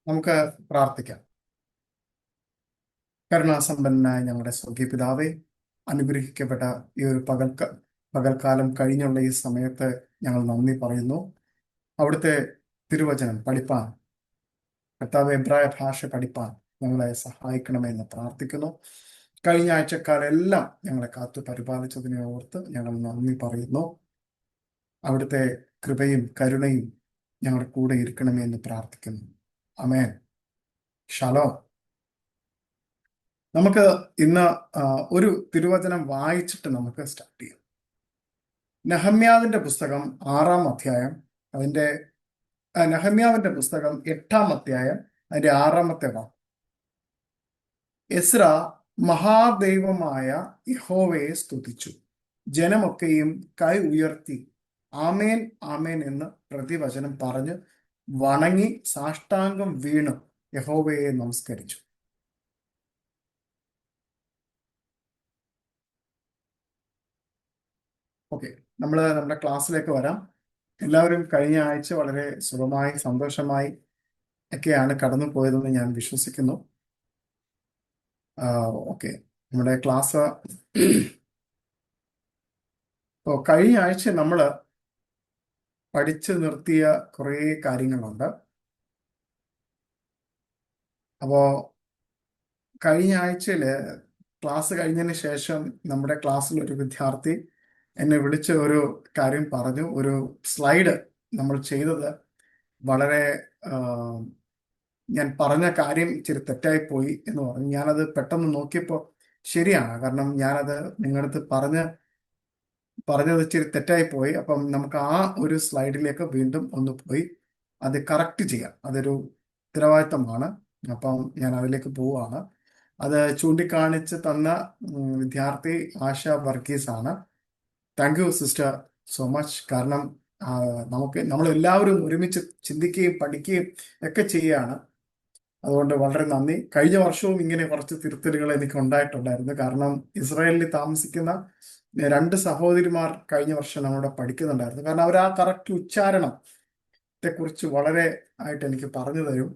നമുക്ക് പ്രാർത്ഥിക്കാം. കരുണാസമ്പന്നനായ ഞങ്ങളുടെ സ്വർഗീയ പിതാവേ, അനുഗ്രഹിക്കപ്പെട്ട ഈ ഒരു പകൽക്കാലം കഴിഞ്ഞുള്ള ഈ സമയത്ത് ഞങ്ങൾ നന്ദി പറയുന്നു. അവിടുത്തെ തിരുവചനം പഠിപ്പാൻ, കർത്താവ് എബ്രായ ഭാഷ പഠിപ്പാൻ ഞങ്ങളെ സഹായിക്കണമെന്ന് പ്രാർത്ഥിക്കുന്നു. കഴിഞ്ഞ ആഴ്ചക്കാലെല്ലാം ഞങ്ങളെ കാത്തു പരിപാലിച്ചതിനെ ഓർത്ത് ഞങ്ങൾ നന്ദി പറയുന്നു. അവിടുത്തെ കൃപയും കരുണയും ഞങ്ങളുടെ കൂടെ ഇരിക്കണമേ എന്ന് പ്രാർത്ഥിക്കുന്നു. ആമേൻ. ഷലോം. നമുക്ക് ഇന്ന് ഒരു തിരുവചനം വായിച്ചിട്ട് നമുക്ക് സ്റ്റാർട്ട് ചെയ്യാം. നെഹമ്യാവിന്റെ പുസ്തകം 6-ാം അധ്യായം, അതിന്റെ നെഹമ്യാവിന്റെ പുസ്തകം 8-ാം അധ്യായം, അതിന്റെ 6-ാമത്തെ വാക്യം. എസ്ര മഹാദൈവമായ യഹോവയെ സ്തുതിച്ചു, ജനമൊക്കെയും കൈ ഉയർത്തി ആമേൻ ആമേൻ എന്ന് പ്രതിവചനം പറഞ്ഞ് വണങ്ങി സാഷ്ടാംഗം വീണു യഹോവയെ നമസ്കരിച്ചു. ഓക്കെ, നമ്മുടെ ക്ലാസ്സിലേക്ക് വരാം. എല്ലാവരും കഴിഞ്ഞ ആഴ്ച വളരെ സുഖമായി സന്തോഷമായി ഒക്കെയാണ് കടന്നു പോയതെന്ന് ഞാൻ വിശ്വസിക്കുന്നു. ഓക്കെ, നമ്മുടെ ക്ലാസ് കഴിഞ്ഞ ആഴ്ച നമ്മൾ പഠിച്ചു നിർത്തിയ കുറേ കാര്യങ്ങളുണ്ട്. അപ്പോ കഴിഞ്ഞ ആഴ്ചയില് ക്ലാസ് കഴിഞ്ഞതിന് ശേഷം നമ്മുടെ ക്ലാസ്സിൽ ഒരു വിദ്യാർത്ഥി എന്നെ വിളിച്ച് ഒരു കാര്യം പറഞ്ഞു. ഒരു സ്ലൈഡ് നമ്മൾ ചെയ്തത് വളരെ ഞാൻ പറഞ്ഞ കാര്യം ഇച്ചിരി തെറ്റായി പോയി എന്ന് പറഞ്ഞു. ഞാനത് പെട്ടെന്ന് നോക്കിയപ്പോൾ ശരിയാണ്, കാരണം ഞാനത് നിങ്ങളടുത്ത് പറഞ്ഞത് ഇച്ചിരി തെറ്റായി പോയി. അപ്പം നമുക്ക് ആ ഒരു സ്ലൈഡിലേക്ക് വീണ്ടും ഒന്ന് പോയി അത് കറക്റ്റ് ചെയ്യാം. അതൊരു ഉത്തരവാദിത്തമാണ്. അപ്പം ഞാൻ അതിലേക്ക് പോവുകയാണ്. അത് ചൂണ്ടിക്കാണിച്ച് തന്ന വിദ്യാർത്ഥി ആശ വർഗീസ് ആണ്. Thank you sister so much. കാരണം നമ്മളെല്ലാവരും ഒരുമിച്ച് ചിന്തിക്കുകയും പഠിക്കുകയും ഒക്കെ ചെയ്യുകയാണ്. അതുകൊണ്ട് വളരെ നന്ദി. കഴിഞ്ഞ വർഷവും ഇങ്ങനെ കുറച്ച് തിരുത്തലുകൾ എനിക്ക് ഉണ്ടായിട്ടുണ്ടായിരുന്നു. കാരണം ഇസ്രായേലിൽ താമസിക്കുന്ന 2 സഹോദരിമാർ കഴിഞ്ഞ വർഷം നമ്മുടെ പഠിക്കുന്നുണ്ടായിരുന്നു. കാരണം അവർ ആ കറക്റ്റ് ഉച്ചാരണത്തെ കുറിച്ച് വളരെ ആയിട്ട് എനിക്ക് പറഞ്ഞു തരും.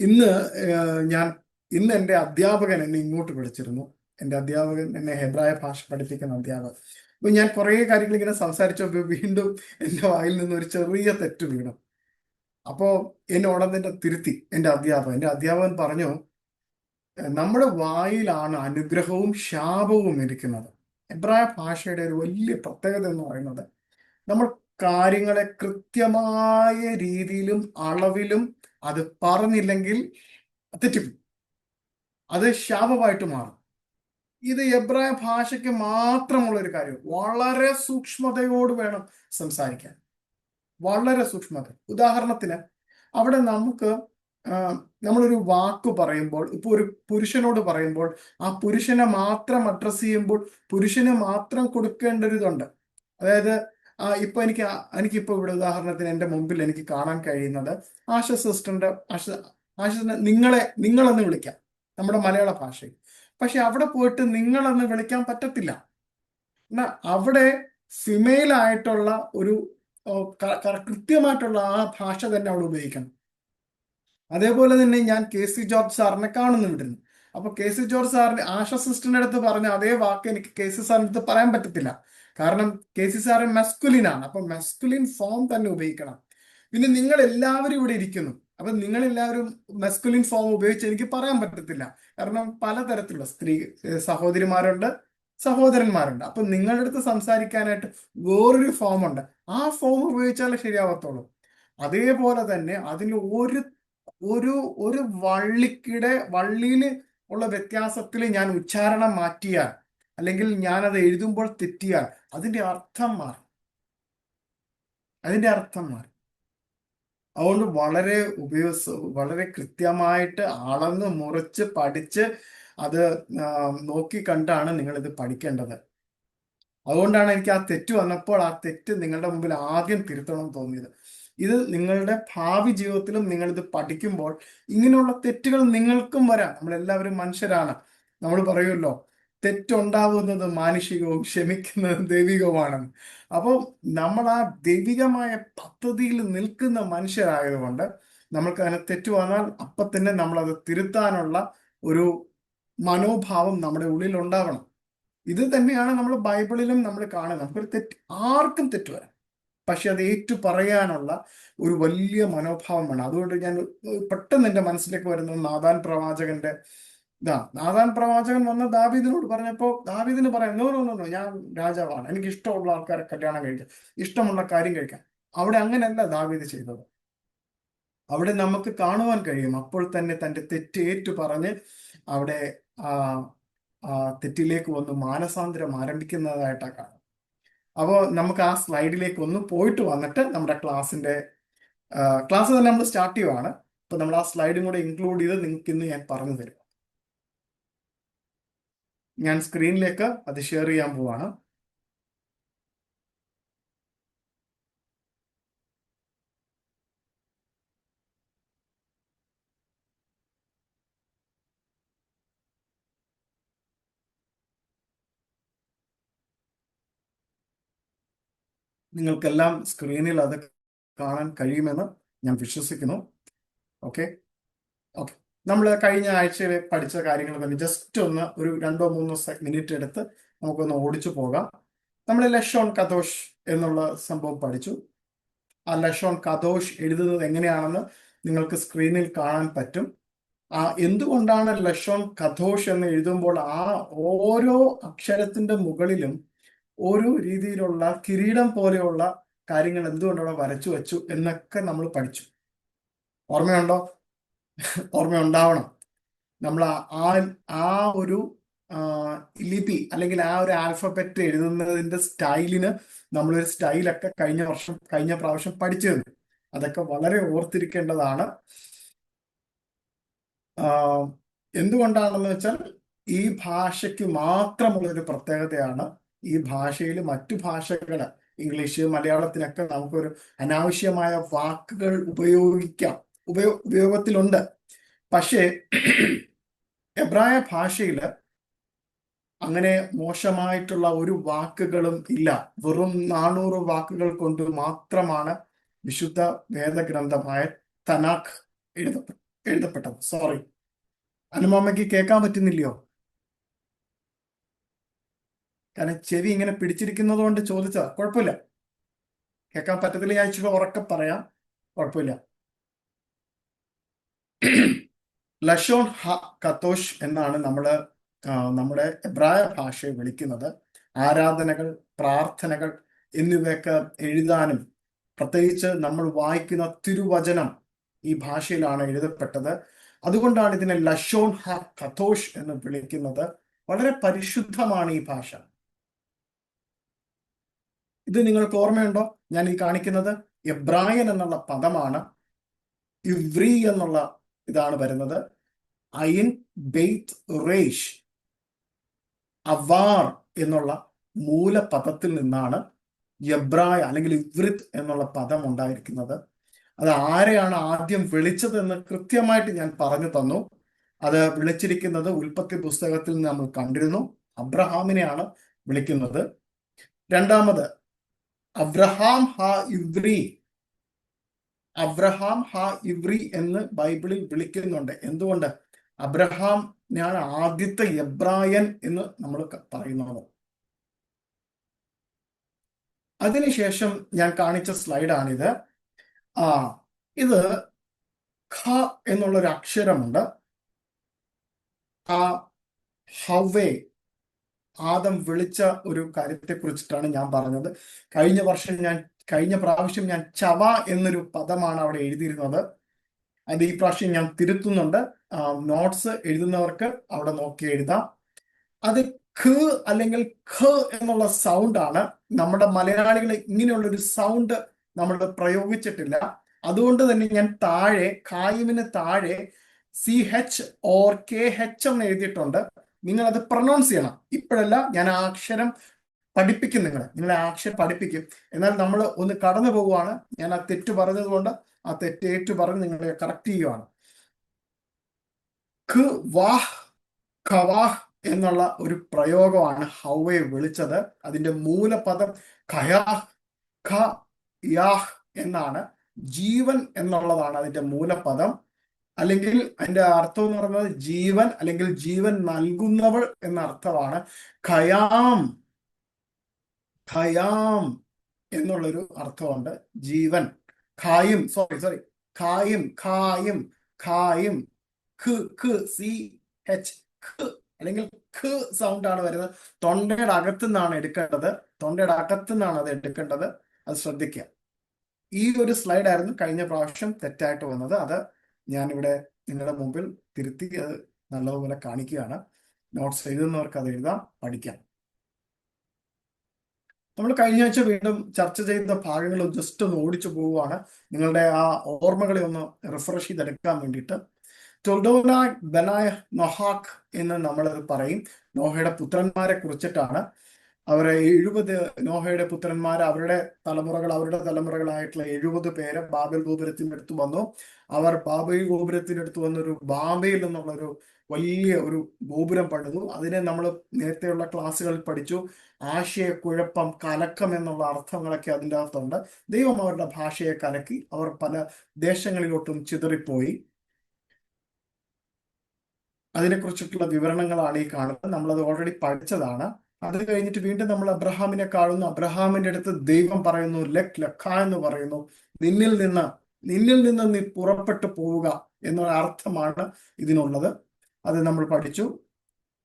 ഇന്ന് എൻ്റെ അധ്യാപകൻ എന്നെ ഇങ്ങോട്ട് വിളിച്ചിരുന്നു. എൻ്റെ അധ്യാപകൻ എന്നെ ഹെബ്രായ ഭാഷ പഠിപ്പിക്കുന്ന അധ്യാപകൻ. അപ്പൊ ഞാൻ കുറേ കാര്യങ്ങൾ ഇങ്ങനെ സംസാരിച്ചപ്പോൾ വീണ്ടും എൻ്റെ വായിൽ നിന്ന് ഒരു ചെറിയ തെറ്റ് വീണു. അപ്പോ എന്നോടതിന്റെ തിരുത്തി എൻ്റെ അധ്യാപകൻ പറഞ്ഞു, നമ്മുടെ വായിലാണ് അനുഗ്രഹവും ശാപവും ഇരിക്കുന്നത്. എബ്രായ ഭാഷയുടെ ഒരു വലിയ പ്രത്യേകത എന്ന് പറയുന്നത്, നമ്മൾ കാര്യങ്ങളെ കൃത്യമായ രീതിയിലും അളവിലും അത് പറഞ്ഞില്ലെങ്കിൽ തെറ്റിപ്പോകും, അത് ശാപമായിട്ട് മാറും. ഇത് എബ്രായ ഭാഷയ്ക്ക് മാത്രമുള്ള ഒരു കാര്യം. വളരെ സൂക്ഷ്മതയോട് വേണം സംസാരിക്കാൻ, വളരെ സൂക്ഷ്മത. ഉദാഹരണത്തിന് അവിടെ നമ്മളൊരു വാക്ക് പറയുമ്പോൾ, ഇപ്പൊ ഒരു പുരുഷനോട് പറയുമ്പോൾ ആ പുരുഷനെ മാത്രം അഡ്രസ് ചെയ്യുമ്പോൾ പുരുഷന് മാത്രം കൊടുക്കേണ്ട ഒരു ഇതുണ്ട്. അതായത് ഇപ്പൊ എനിക്കിപ്പോ ഇവിടെ ഉദാഹരണത്തിന് എൻ്റെ മുമ്പിൽ എനിക്ക് കാണാൻ കഴിയുന്നത് ആശ സിസ്റ്ററിന്റെ നിങ്ങളെന്ന് വിളിക്കാം നമ്മുടെ മലയാള ഭാഷയിൽ. പക്ഷെ അവിടെ പോയിട്ട് നിങ്ങളെന്ന് വിളിക്കാൻ പറ്റത്തില്ല. എന്നാ അവിടെ ഫിമെയിൽ ആയിട്ടുള്ള ഒരു കൃത്യമായിട്ടുള്ള ആ ഭാഷ തന്നെ അവിടെ ഉപയോഗിക്കണം. അതേപോലെ തന്നെ ഞാൻ KC ജോർജ് സാറിനെ കാണുന്നുണ്ടിരുന്നു. അപ്പൊ KC ജോർജ് സാറിന് ആശ സിസ്റ്ററിന്റെ അടുത്ത് പറഞ്ഞ അതേ വാക്ക് എനിക്ക് KC സാറിന്റെ അടുത്ത് പറയാൻ പറ്റത്തില്ല. കാരണം KC സാറ് മെസ്കുലിൻ ആണ്. അപ്പൊ മെസ്കുലിൻ ഫോം തന്നെ ഉപയോഗിക്കണം. പിന്നെ നിങ്ങൾ എല്ലാവരും ഇവിടെ ഇരിക്കുന്നു. അപ്പൊ നിങ്ങൾ എല്ലാവരും മെസ്കുലിൻ ഫോം ഉപയോഗിച്ച് എനിക്ക് പറയാൻ പറ്റത്തില്ല. കാരണം പലതരത്തിലുള്ള സഹോദരിമാരുണ്ട്, സഹോദരന്മാരുണ്ട്. അപ്പൊ നിങ്ങളുടെ അടുത്ത് സംസാരിക്കാനായിട്ട് വേറൊരു ഫോം ഉണ്ട്. ആ ഫോം ഉപയോഗിച്ചാലേ ശരിയാവത്തുള്ളൂ. അതേപോലെ തന്നെ അതിൽ ഒരു ഒരു ഒരു വള്ളിയിൽ ഉള്ള വ്യത്യാസത്തിൽ ഞാൻ ഉച്ചാരണം മാറ്റിയാൽ, അല്ലെങ്കിൽ ഞാനത് എഴുതുമ്പോൾ തെറ്റിയാൽ അതിന്റെ അർത്ഥം മാറും. അതുകൊണ്ട് വളരെ കൃത്യമായിട്ട് അളന്ന് മുറിച്ച് പഠിച്ച് അത് നോക്കി കണ്ടാണ് നിങ്ങളിത് പഠിക്കേണ്ടത്. അതുകൊണ്ടാണ് എനിക്ക് ആ തെറ്റ് വന്നപ്പോൾ ആ തെറ്റ് നിങ്ങളുടെ മുമ്പിൽ ആദ്യം തിരുത്തണമെന്ന് തോന്നിയത്. ഇത് നിങ്ങളുടെ ഭാവി ജീവിതത്തിലും നിങ്ങളിത് പഠിക്കുമ്പോൾ ഇങ്ങനെയുള്ള തെറ്റുകൾ നിങ്ങൾക്കും വരാം. നമ്മളെല്ലാവരും മനുഷ്യരാണ്. നമ്മൾ പറയുമല്ലോ, തെറ്റുണ്ടാവുന്നത് മാനുഷികവും ക്ഷമിക്കുന്നത് ദൈവികവുമാണെന്ന്. അപ്പോൾ നമ്മൾ ആ ദൈവികമായ പദ്ധതിയിൽ നിൽക്കുന്ന മനുഷ്യരായതുകൊണ്ട് നമ്മൾക്ക് അങ്ങനെ തെറ്റ് വന്നാൽ അപ്പം തന്നെ നമ്മൾ അത് തിരുത്താനുള്ള ഒരു മനോഭാവം നമ്മുടെ ഉള്ളിൽ ഉണ്ടാവണം. ഇത് തന്നെയാണ് നമ്മൾ ബൈബിളിലും നമ്മൾ കാണുന്നത്. നമുക്കൊരു തെറ്റ്, ആർക്കും തെറ്റ് വരാം, പക്ഷെ അത് ഏറ്റു പറയാനുള്ള ഒരു വലിയ മനോഭാവം വേണം. അതുകൊണ്ട് ഞാൻ പെട്ടെന്ന് എൻ്റെ മനസ്സിലേക്ക് വരുന്നത് നാഥാൻ പ്രവാചകന്റെ നാഥാൻ പ്രവാചകൻ വന്ന് ദാവീദിനോട് പറഞ്ഞപ്പോ ദാവീദിന് പറയാം, നോ നോ നോ നോ, ഞാൻ രാജാവാണ്, എനിക്ക് ഇഷ്ടമുള്ള ആൾക്കാരെ കല്യാണം കഴിക്കാം, ഇഷ്ടമുള്ള കാര്യം കഴിക്കാം. അവിടെ അങ്ങനെയല്ല ദാവീദ് ചെയ്തത്. അവിടെ നമുക്ക് കാണുവാൻ കഴിയും അപ്പോൾ തന്നെ തന്റെ തെറ്റ് ഏറ്റു പറഞ്ഞ് അവിടെ ആ ആ തെറ്റിലേക്ക് വന്ന് മാനസാന്തരം ആരംഭിക്കുന്നതായിട്ടാണ് കാണും. അപ്പോൾ നമുക്ക് ആ സ്ലൈഡിലേക്ക് ഒന്ന് പോയിട്ട് വന്നിട്ട് നമ്മുടെ ക്ലാസ് തന്നെ നമ്മൾ സ്റ്റാർട്ട് ചെയ്യുവാണ്. അപ്പൊ നമ്മൾ ആ സ്ലൈഡും കൂടെ ഇൻക്ലൂഡ് ചെയ്ത് നിങ്ങൾക്ക് ഇന്ന് ഞാൻ പറഞ്ഞു തരും. ഞാൻ സ്ക്രീനിലേക്ക് അത് ഷെയർ ചെയ്യാൻ പോവാണ്. നിങ്ങൾക്കെല്ലാം സ്ക്രീനിൽ അത് കാണാൻ കഴിയുമെന്ന് ഞാൻ വിശ്വസിക്കുന്നു. ഓക്കെ ഓക്കെ നമ്മൾ കഴിഞ്ഞ ആഴ്ചയിൽ പഠിച്ച കാര്യങ്ങൾ തന്നെ ജസ്റ്റ് ഒന്ന് ഒരു 2-3 മിനിറ്റ് എടുത്ത് നമുക്കൊന്ന് ഓടിച്ചു പോകാം. നമ്മൾ ലഷോൺ കദോഷ് എന്നുള്ള സംഭവം പഠിച്ചു. ആ ലഷോൺ കദോഷ് എഴുതുന്നത് എങ്ങനെയാണെന്ന് നിങ്ങൾക്ക് സ്ക്രീനിൽ കാണാൻ പറ്റും. എന്തുകൊണ്ടാണ് ലഷോൺ കദോഷ് എന്ന് എഴുതുമ്പോൾ ആ ഓരോ അക്ഷരത്തിന്റെ മുകളിലും ഓരോ രീതിയിലുള്ള കിരീടം പോലെയുള്ള കാര്യങ്ങൾ എന്തുകൊണ്ടവിടെ വരച്ചു വെച്ചു എന്നൊക്കെ നമ്മൾ പഠിച്ചു. ഓർമ്മയുണ്ടോ? ഓർമ്മയുണ്ടാവണം. നമ്മൾ ആ ഒരു ലിപി അല്ലെങ്കിൽ ആ ഒരു ആൽഫബറ്റ് എഴുതുന്നതിന്റെ സ്റ്റൈലിന് നമ്മളൊരു സ്റ്റൈലൊക്കെ കഴിഞ്ഞ പ്രാവശ്യം പഠിച്ചിരുന്നു. അതൊക്കെ വളരെ ഓർത്തിരിക്കേണ്ടതാണ്. എന്തുകൊണ്ടാണെന്ന് വെച്ചാൽ ഈ ഭാഷയ്ക്ക് മാത്രമുള്ള ഒരു പ്രത്യേകതയാണ്. ഈ ഭാഷയിൽ മറ്റു ഭാഷകൾ, ഇംഗ്ലീഷ്, മലയാളത്തിനൊക്കെ നമുക്കൊരു അനാവശ്യമായ വാക്കുകൾ ഉപയോഗത്തിലുണ്ട്. പക്ഷേ എബ്രായ ഭാഷയിൽ അങ്ങനെ മോശമായിട്ടുള്ള ഒരു വാക്കുകളും ഇല്ല. വെറും 400 വാക്കുകൾ കൊണ്ട് മാത്രമാണ് വിശുദ്ധ വേദഗ്രന്ഥമായ തനാഖ് എഴുതപ്പെട്ടത്. സോറി, അനുമാമയ്ക്ക് കേൾക്കാൻ പറ്റുന്നില്ലയോ? കാരണം ചെവി ഇങ്ങനെ പിടിച്ചിരിക്കുന്നത് കൊണ്ട് ചോദിച്ചാ. കുഴപ്പമില്ല, കേൾക്കാൻ പറ്റത്തില്ല, ഞാൻ ഇച്ചിരി ഉറക്കെ പറയാം, കുഴപ്പമില്ല. ലഷോൺ ഹ കത്തോഷ് എന്നാണ് നമ്മുടെ എബ്രായ ഭാഷയെ വിളിക്കുന്നത്. ആരാധനകൾ, പ്രാർത്ഥനകൾ എന്നിവയൊക്കെ എഴുതാനും പ്രത്യേകിച്ച് നമ്മൾ വായിക്കുന്ന തിരുവചനം ഈ ഭാഷയിലാണ് എഴുതപ്പെട്ടത്. അതുകൊണ്ടാണ് ഇതിനെ ലഷോൺ ഹ കത്തോഷ് എന്ന് വിളിക്കുന്നത്. വളരെ പരിശുദ്ധമാണ് ഈ ഭാഷ. ഇത് നിങ്ങൾക്ക് ഓർമ്മയുണ്ടോ? ഞാൻ ഈ കാണിക്കുന്നത് എബ്രായൻ എന്നുള്ള പദമാണ്. ഇവ്രി എന്നുള്ള ഇതാണ് വരുന്നത്. അയിൻ ബെയ്ത്ത് റേഷ് അവാർ എന്നുള്ള മൂലപദത്തിൽ നിന്നാണ് എബ്രായ അല്ലെങ്കിൽ ഇവ്രിത്ത് എന്നുള്ള പദം ഉണ്ടായിരിക്കുന്നത്. അത് ആരെയാണ് ആദ്യം വിളിച്ചതെന്ന് കൃത്യമായിട്ട് ഞാൻ പറഞ്ഞു തന്നു. അത് വിളിച്ചിരിക്കുന്നത് ഉൽപ്പത്തി പുസ്തകത്തിൽ നമ്മൾ കണ്ടിരുന്നു. അബ്രഹാമിനെയാണ് വിളിക്കുന്നത്. രണ്ടാമത് അബ്രഹാം ഹാ ഇവ്രി എന്ന് ബൈബിളിൽ വിളിക്കുന്നുണ്ട്. എന്തുകൊണ്ട്? ഞാൻ ആദ്യത്തെ എബ്രായൻ എന്ന് നമ്മൾ പറയുന്നത്. അതിനുശേഷം ഞാൻ കാണിച്ച സ്ലൈഡാണിത്. ഇത് ഖ എന്നുള്ളൊരു അക്ഷരമുണ്ട്. ഹവ്വേ, ആദം വിളിച്ച ഒരു കാര്യത്തെ കുറിച്ചിട്ടാണ് ഞാൻ പറഞ്ഞത്. കഴിഞ്ഞ പ്രാവശ്യം ഞാൻ ചവ എന്നൊരു പദമാണ് അവിടെ എഴുതിയിരുന്നത്. അത് ഈ പ്രാവശ്യം ഞാൻ തിരുത്തുന്നുണ്ട്. നോട്ട്സ് എഴുതുന്നവർക്ക് അവിടെ നോക്കി എഴുതാം. അത് ഖ് അല്ലെങ്കിൽ ഖ എന്നുള്ള സൗണ്ട് ആണ്. നമ്മുടെ മലയാളികൾ ഇങ്ങനെയുള്ളൊരു സൗണ്ട് നമ്മൾ പ്രയോഗിച്ചിട്ടില്ല. അതുകൊണ്ട് തന്നെ ഞാൻ താഴെ കായിമിന് താഴെ CH or KH എന്ന് എഴുതിയിട്ടുണ്ട്. നിങ്ങൾ അത് പ്രൊനൗൺസ് ചെയ്യണം. ഇപ്പോഴല്ല, ഞാൻ ആ അക്ഷരം പഠിപ്പിക്കും. നിങ്ങളെ ആ അക്ഷരം പഠിപ്പിക്കും. എന്നാൽ നമ്മൾ ഒന്ന് കടന്നു പോവുകയാണ്. ഞാൻ ആ തെറ്റ് പറഞ്ഞത് കൊണ്ട് ആ തെറ്റേറ്റു പറഞ്ഞ് നിങ്ങളെ കറക്റ്റ് ചെയ്യുവാണ്. ഖവാഹ് എന്നുള്ള ഒരു പ്രയോഗമാണ് ഹവ്വയെ വിളിച്ചത്. അതിന്റെ മൂലപദം ഖയാഹ് ഖ യാഹ് എന്നാണ്. ജീവൻ എന്നുള്ളതാണ് അതിന്റെ മൂലപദം. അല്ലെങ്കിൽ അതിന്റെ അർത്ഥം എന്ന് പറയുന്നത് ജീവൻ അല്ലെങ്കിൽ ജീവൻ നൽകുന്നവൾ എന്ന അർത്ഥമാണ്. ഖയാം, ഖയാം എന്നുള്ളൊരു അർത്ഥമുണ്ട്. ജീവൻ, ഖായും, സോറി സോറി, ഖായും, ഖായും, ഖായും, ഖ് ഖ് സി എച്ച്, ഖ് അല്ലെങ്കിൽ ഖ് സൗണ്ട് ആണ് വരുന്നത്. തൊണ്ടയുടെ അകത്തു നിന്നാണ് എടുക്കേണ്ടത്, തൊണ്ടയുടെ അകത്തു നിന്നാണ് അത് എടുക്കേണ്ടത്. അത് ശ്രദ്ധിക്കുക. ഈ ഒരു സ്ലൈഡായിരുന്നു കഴിഞ്ഞ പ്രാവശ്യം തെറ്റായിട്ട് വന്നത്. അത് ഞാനിവിടെ നിങ്ങളുടെ മുമ്പിൽ തിരുത്തി അത് നല്ലതുപോലെ കാണിക്കുകയാണ്. നോട്ട്സ് എഴുതുന്നവർക്ക് അത് എഴുതാം, പഠിക്കാം. നമ്മൾ കഴിഞ്ഞ ആഴ്ച വീണ്ടും ചർച്ച ചെയ്ത ഭാഗങ്ങൾ ജസ്റ്റ് ഒന്ന് ഓടിച്ചു പോവുകയാണ്, നിങ്ങളുടെ ആ ഓർമ്മകളെ ഒന്ന് റിഫ്രഷ് ചെയ്തെടുക്കാൻ വേണ്ടിയിട്ട്. ടൊൽഡോനാക് ബെനായ നൊഹാക്ക് എന്ന് നമ്മളത് പറയും. നോഹയുടെ പുത്രന്മാരെ കുറിച്ചിട്ടാണ്. അവരെ 70 നോഹയുടെ പുത്രന്മാർ, അവരുടെ തലമുറകളായിട്ടുള്ള 70 പേര് ബാബേൽ ഗോപുരത്തിനടുത്ത് വന്നു. അവർ ബാബേൽ ഗോപുരത്തിനടുത്ത് വന്നൊരു ബാബേൽ എന്നുള്ളൊരു വലിയ ഒരു ഗോപുരം പണിതു. അതിനെ നമ്മൾ നേരത്തെയുള്ള ക്ലാസ്സുകളിൽ പഠിച്ചു. ആശയക്കുഴപ്പം, കലക്കം എന്നുള്ള അർത്ഥങ്ങളൊക്കെ അതിൻ്റെ അകത്തുണ്ട്. ദൈവം അവരുടെ ഭാഷയെ കലക്കി, അവർ പല ദേശങ്ങളിലോട്ടും ചിതറിപ്പോയി. അതിനെക്കുറിച്ചിട്ടുള്ള വിവരണങ്ങളാണ് ഈ കാണുന്നത്. നമ്മളത് ഓൾറെഡി പഠിച്ചതാണ്. അത് കഴിഞ്ഞിട്ട് വീണ്ടും നമ്മൾ അബ്രഹാമിനെ കാണുന്നു. അബ്രഹാമിന്റെ അടുത്ത് ദൈവം പറയുന്നു, ലക് ലഖ എന്ന് പറയുന്നു, നിന്നിൽ നിന്ന് നീ പുറപ്പെട്ടു പോവുക എന്നുള്ള അർത്ഥമാണ് ഇതിനുള്ളത്. അത് നമ്മൾ പഠിച്ചു.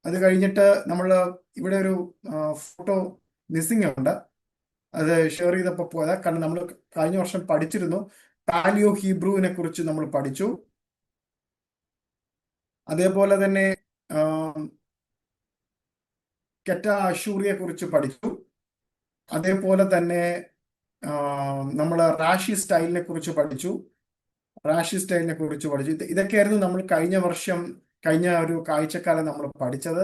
അത് കഴിഞ്ഞിട്ട് നമ്മൾ ഇവിടെ ഒരു ഫോട്ടോ മിസ്സിംഗ് ഉണ്ട്, അത് ഷെയർ ചെയ്തപ്പോൾ പോയതാ. കാരണം നമ്മൾ കഴിഞ്ഞ വർഷം പഠിച്ചിരുന്നു, പാലിയോ ഹീബ്രുവിനെ കുറിച്ച് നമ്മൾ പഠിച്ചു. അതേപോലെ തന്നെ കെറ്റ അശൂറിയെ കുറിച്ച് പഠിച്ചു. അതേപോലെ തന്നെ നമ്മൾ റാഷി സ്റ്റൈലിനെ കുറിച്ച് പഠിച്ചു. ഇതൊക്കെയായിരുന്നു നമ്മൾ കഴിഞ്ഞ ഒരു കാഴ്ചക്കാലം നമ്മൾ പഠിച്ചത്.